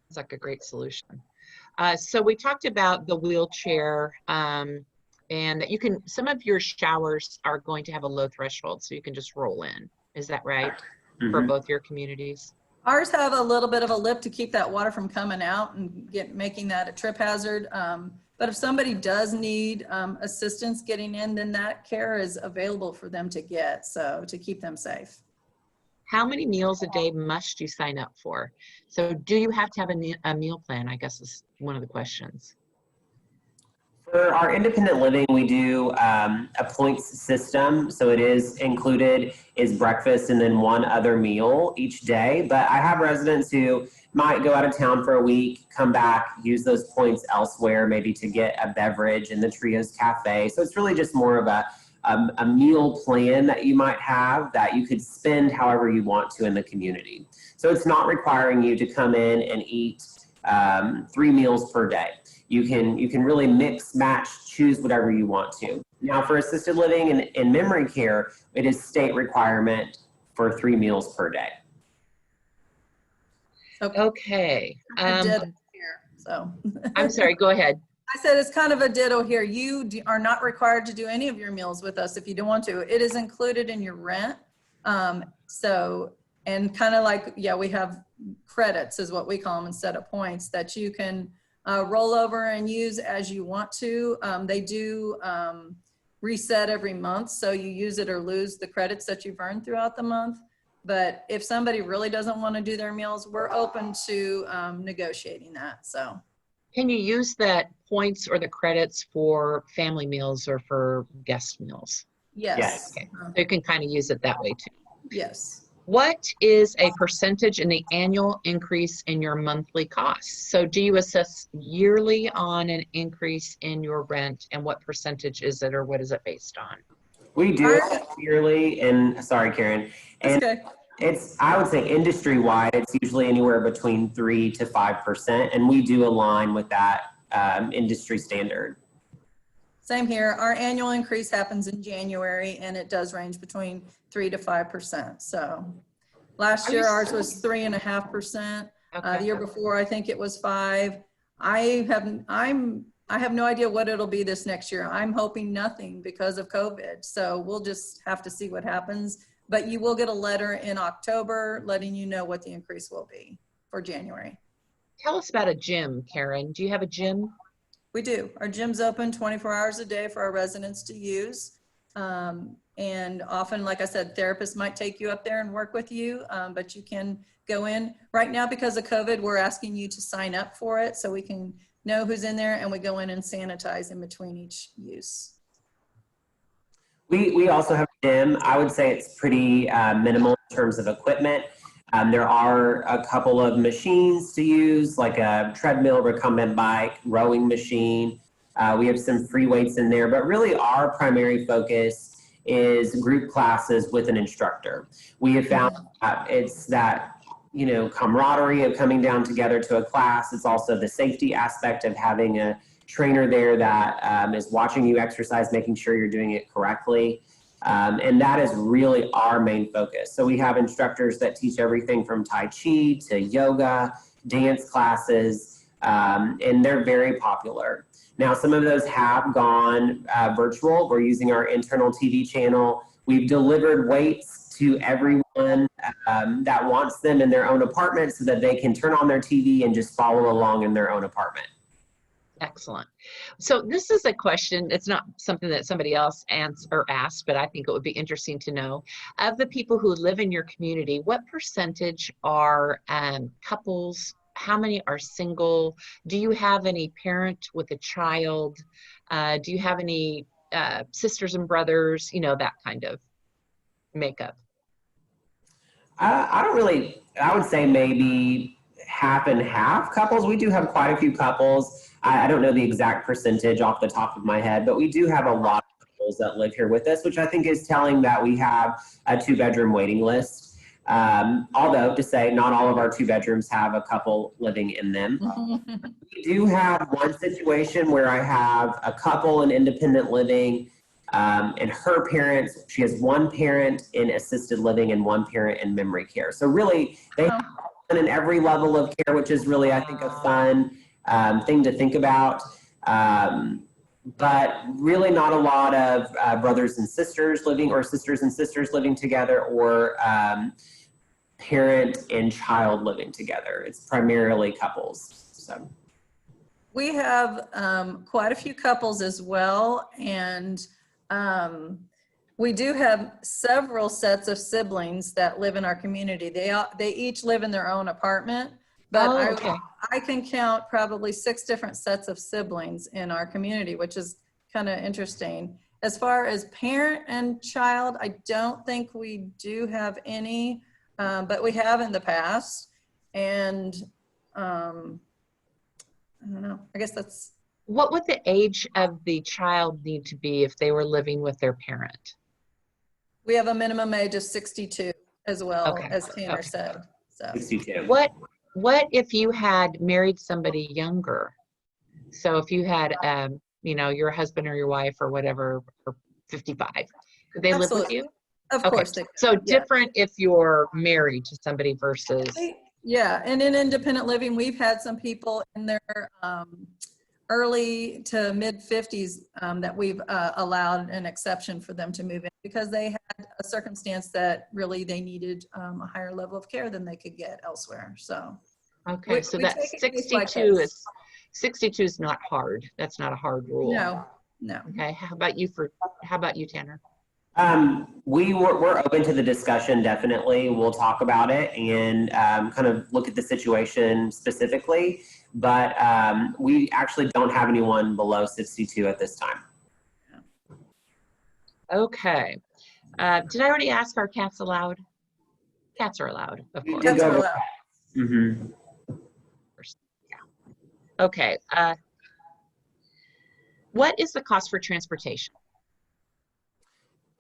It's like a great solution. So we talked about the wheelchair, and that you can, some of your showers are going to have a low threshold, so you can just roll in. Is that right? Mm-hmm. For both your communities? Ours have a little bit of a lip to keep that water from coming out and making that a trip hazard. But if somebody does need assistance getting in, then that care is available for them to get, so to keep them safe. How many meals a day must you sign up for? So do you have to have a meal plan, I guess is one of the questions. For our independent living, we do a points system. So it is included is breakfast and then one other meal each day. But I have residents who might go out of town for a week, come back, use those points elsewhere, maybe to get a beverage in the Trios Cafe. So it's really just more of a meal plan that you might have that you could spend however you want to in the community. So it's not requiring you to come in and eat 3 meals per day. You can really mix, match, choose whatever you want to. Now for assisted living and memory care, it is state requirement for 3 meals per day. Okay. So I'm sorry, go ahead. I said it's kind of a ditto here. You are not required to do any of your meals with us if you don't want to. It is included in your rent. So, and kind of like, yeah, we have credits is what we call them instead of points that you can roll over and use as you want to. They do reset every month, so you use it or lose the credits that you've earned throughout the month. But if somebody really doesn't want to do their meals, we're open to negotiating that. So Can you use that points or the credits for family meals or for guest meals? yes. Okay, so you can kind of use it that way too. Yes. What is a percentage in the annual increase in your monthly costs? So do you assess yearly on an increase in your rent, and what percentage is it, or what is it based on? We do it yearly, and sorry, Karen. And Okay. it's, I would say industry wide, it's usually anywhere between 3 to 5%. And we do align with that industry standard. Same here. Our annual increase happens in January, and it does range between 3 to 5%. So last year ours was 3.5%. Okay. The year before, I think it was 5. I have no idea what it'll be this next year. I'm hoping nothing because of COVID. So we'll just have to see what happens. But you will get a letter in October letting you know what the increase will be for January. Tell us about a gym, Karen. Do you have a gym? We do. Our gym's open 24 hours a day for our residents to use. And often, like I said, therapists might take you up there and work with you, but you can go in. Right now, because of COVID, we're asking you to sign up for it so we can know who's in there, and we go in and sanitize in between each use. We also have a gym. I would say it's pretty minimal in terms of equipment. There are a couple of machines to use, like a treadmill, recumbent bike, rowing machine. We have some free weights in there, but really our primary focus is group classes with an instructor. We have found it's that, you know, camaraderie of coming down together to a class. It's also the safety aspect of having a trainer there that is watching you exercise, making sure you're doing it correctly. And that is really our main focus. So we have instructors that teach everything from Tai Chi to yoga, dance classes, and they're very popular. Now, some of those have gone virtual. We're using our internal TV channel. We've delivered weights to everyone that wants them in their own apartment so that they can turn on their TV and just follow along in their own apartment. Excellent. So this is a question, it's not something that somebody else asked, but I think it would be interesting to know. Of the people who live in your community, what percentage are couples? How many are single? Do you have any parent with a child? Do you have any sisters and brothers? You know, that kind of makeup. I don't really, I would say maybe half and half couples. We do have quite a few couples. I don't know the exact percentage off the top of my head, but we do have a lot of couples that live here with us, which I think is telling that we have a 2-bedroom waiting list. Although to say not all of our 2 bedrooms have a couple living in them. We do have one situation where I have a couple in independent living and her parents, she has one parent in assisted living and one parent in memory care. So really they have one in every level of care, which is really, I think, a fun thing to think about. But really not a lot of brothers and sisters living or sisters and sisters living together or parent and child living together. It's primarily couples. So we have quite a few couples as well, and we do have several sets of siblings that live in our community. They each live in their own apartment, but I can count probably 6 different sets of siblings in our community, which is kind of interesting. As far as parent and child, I don't think we do have any, but we have in the past. And I don't know, I guess that's. What would the age of the child need to be if they were living with their parent? We have a minimum age of 62 as well, as Tanner said. So 62. What if you had married somebody younger? So if you had, you know, your husband or your wife or whatever, or 55, could they live with you? Of course they could. So different if you're married to somebody versus. Yeah, and in independent living, we've had some people in their early to mid 50s that we've allowed an exception for them to move in because they had a circumstance that really they needed a higher level of care than they could get elsewhere. So okay, so that 62 is not hard. That's not a hard rule. No. Okay, how about you Tanner? We're open to the discussion, definitely. We'll talk about it and kind of look at the situation specifically, but we actually don't have anyone below 62 at this time. Okay. Did I already ask, are cats allowed? Cats are allowed, of course. Cats are allowed. Mm-hmm. Yeah. Okay. What is the cost for transportation?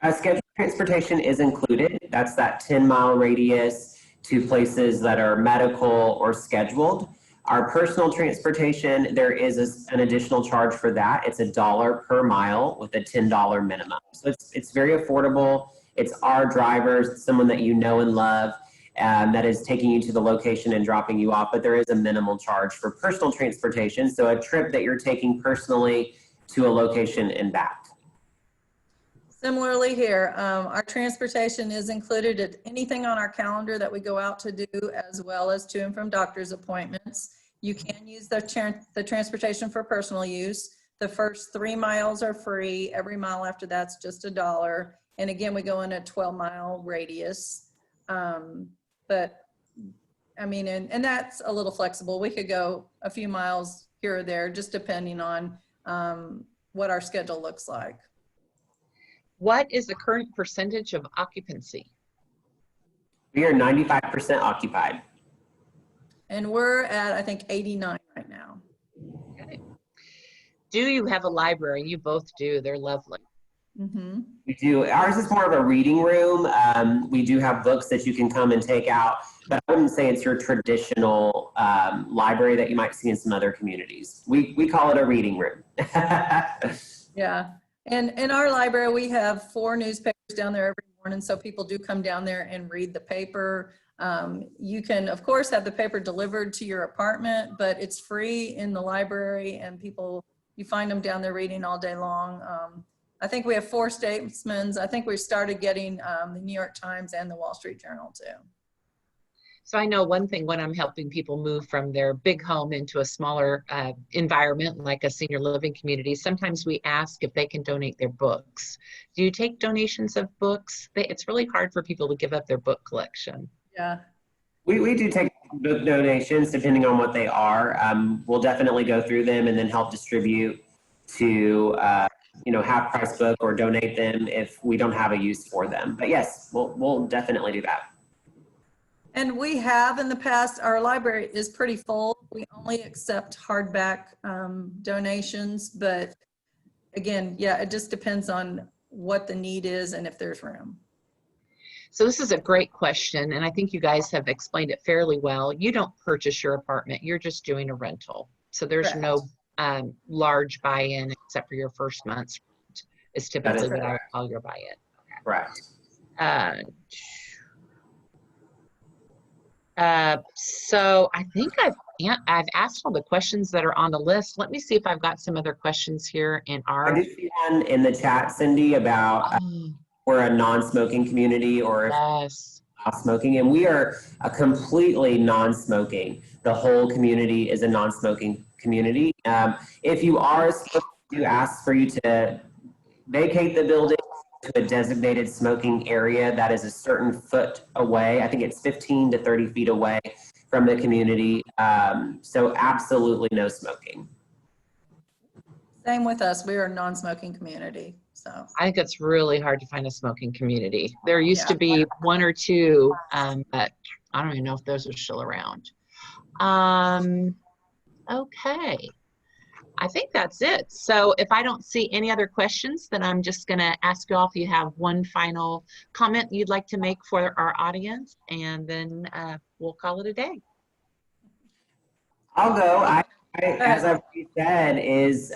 Scheduled transportation is included. That's that 10-mile radius to places that are medical or scheduled. Our personal transportation, there is an additional charge for that. It's $1 per mile with a $10 minimum. So it's very affordable. It's our drivers, someone that you know and love, that is taking you to the location and dropping you off, but there is a minimal charge for personal transportation. So a trip that you're taking personally to a location and back. Similarly here, our transportation is included at anything on our calendar that we go out to do, as well as to and from doctor's appointments. You can use the transportation for personal use. The first 3 miles are free. Every mile after that's just $1. And again, we go in a 12-mile radius. But I mean, and that's a little flexible. We could go a few miles here or there, just depending on what our schedule looks like. What is the current percentage of occupancy? We are 95% occupied. And we're at, I think, 89 right now. Okay. Do you have a library? You both do. They're lovely. Mm-hmm. We do. Ours is more of a reading room. We do have books that you can come and take out, but I wouldn't say it's your traditional library that you might see in some other communities. We call it a reading room. Yeah. And in our library, we have 4 newspapers down there every morning, so people do come down there and read the paper. You can, of course, have the paper delivered to your apartment, but it's free in the library, and people, you find them down there reading all day long. I think we have 4 statesmen. I think we started getting the New York Times and the Wall Street Journal too. So I know one thing when I'm helping people move from their big home into a smaller environment, like a senior living community, sometimes we ask if they can donate their books. Do you take donations of books? It's really hard for people to give up their book collection. Yeah. We do take book donations depending on what they are. We'll definitely go through them and then help distribute to half price book or donate them if we don't have a use for them. But yes, we'll definitely do that. And we have in the past, our library is pretty full. We only accept hardback donations, but again, yeah, it just depends on what the need is and if there's room. So this is a great question, and I think you guys have explained it fairly well. You don't purchase your apartment, you're just doing a rental. So there's Correct. no large buy-in except for your first month's is typically what I would call your buy-in. Correct. So I think I've asked all the questions that are on the list. Let me see if I've got some other questions here in our. I did see one in the chat, Cindy, about we're a non-smoking community or Yes. smoking, and we are a completely non-smoking. The whole community is a non-smoking community. If you are smoking, we do ask for you to vacate the building to a designated smoking area that is a certain foot away. I think it's 15 to 30 feet away from the community. So absolutely no smoking. Same with us. We are a non-smoking community. So I think it's really hard to find a smoking community. There used to be 1 or 2, but I don't even know if those are still around. Okay. I think that's it. So if I don't see any other questions, then I'm just going to ask you all if you have one final comment you'd like to make for our audience, and then we'll call it a day. I'll go. As I've said, is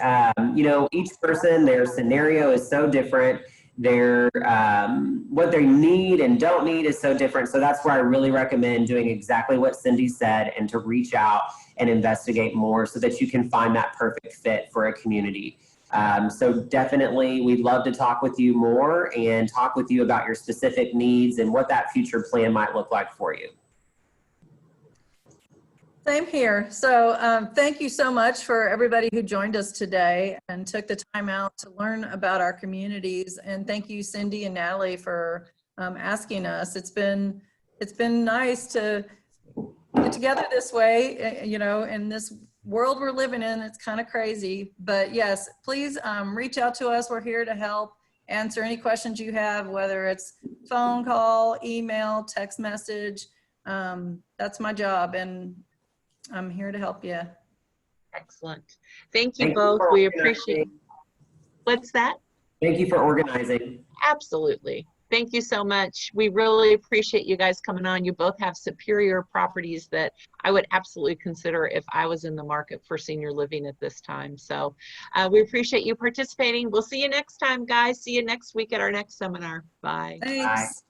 each person, their scenario is so different. Their what they need and don't need is so different. So that's where I really recommend doing exactly what Cindy said, and to reach out and investigate more so that you can find that perfect fit for a community. So definitely, we'd love to talk with you more and talk with you about your specific needs and what that future plan might look like for you. Same here. So thank you so much for everybody who joined us today and took the time out to learn about our communities. And thank you, Cindy and Natalie, for asking us. It's been nice to get together this way, you know, in this world we're living in. It's kind of crazy, but yes, please reach out to us. We're here to help answer any questions you have, whether it's phone call, email, text message. That's my job, and I'm here to help you. Excellent. Thank you Thank you both. for We organizing. appreciate. What's that? Thank you for organizing. Absolutely. Thank you so much. We really appreciate you guys coming on. You both have superior properties that I would absolutely consider if I was in the market for senior living at this time. So we appreciate you participating. We'll see you next time, guys. See you next week at our next seminar. Bye. Thanks. Bye.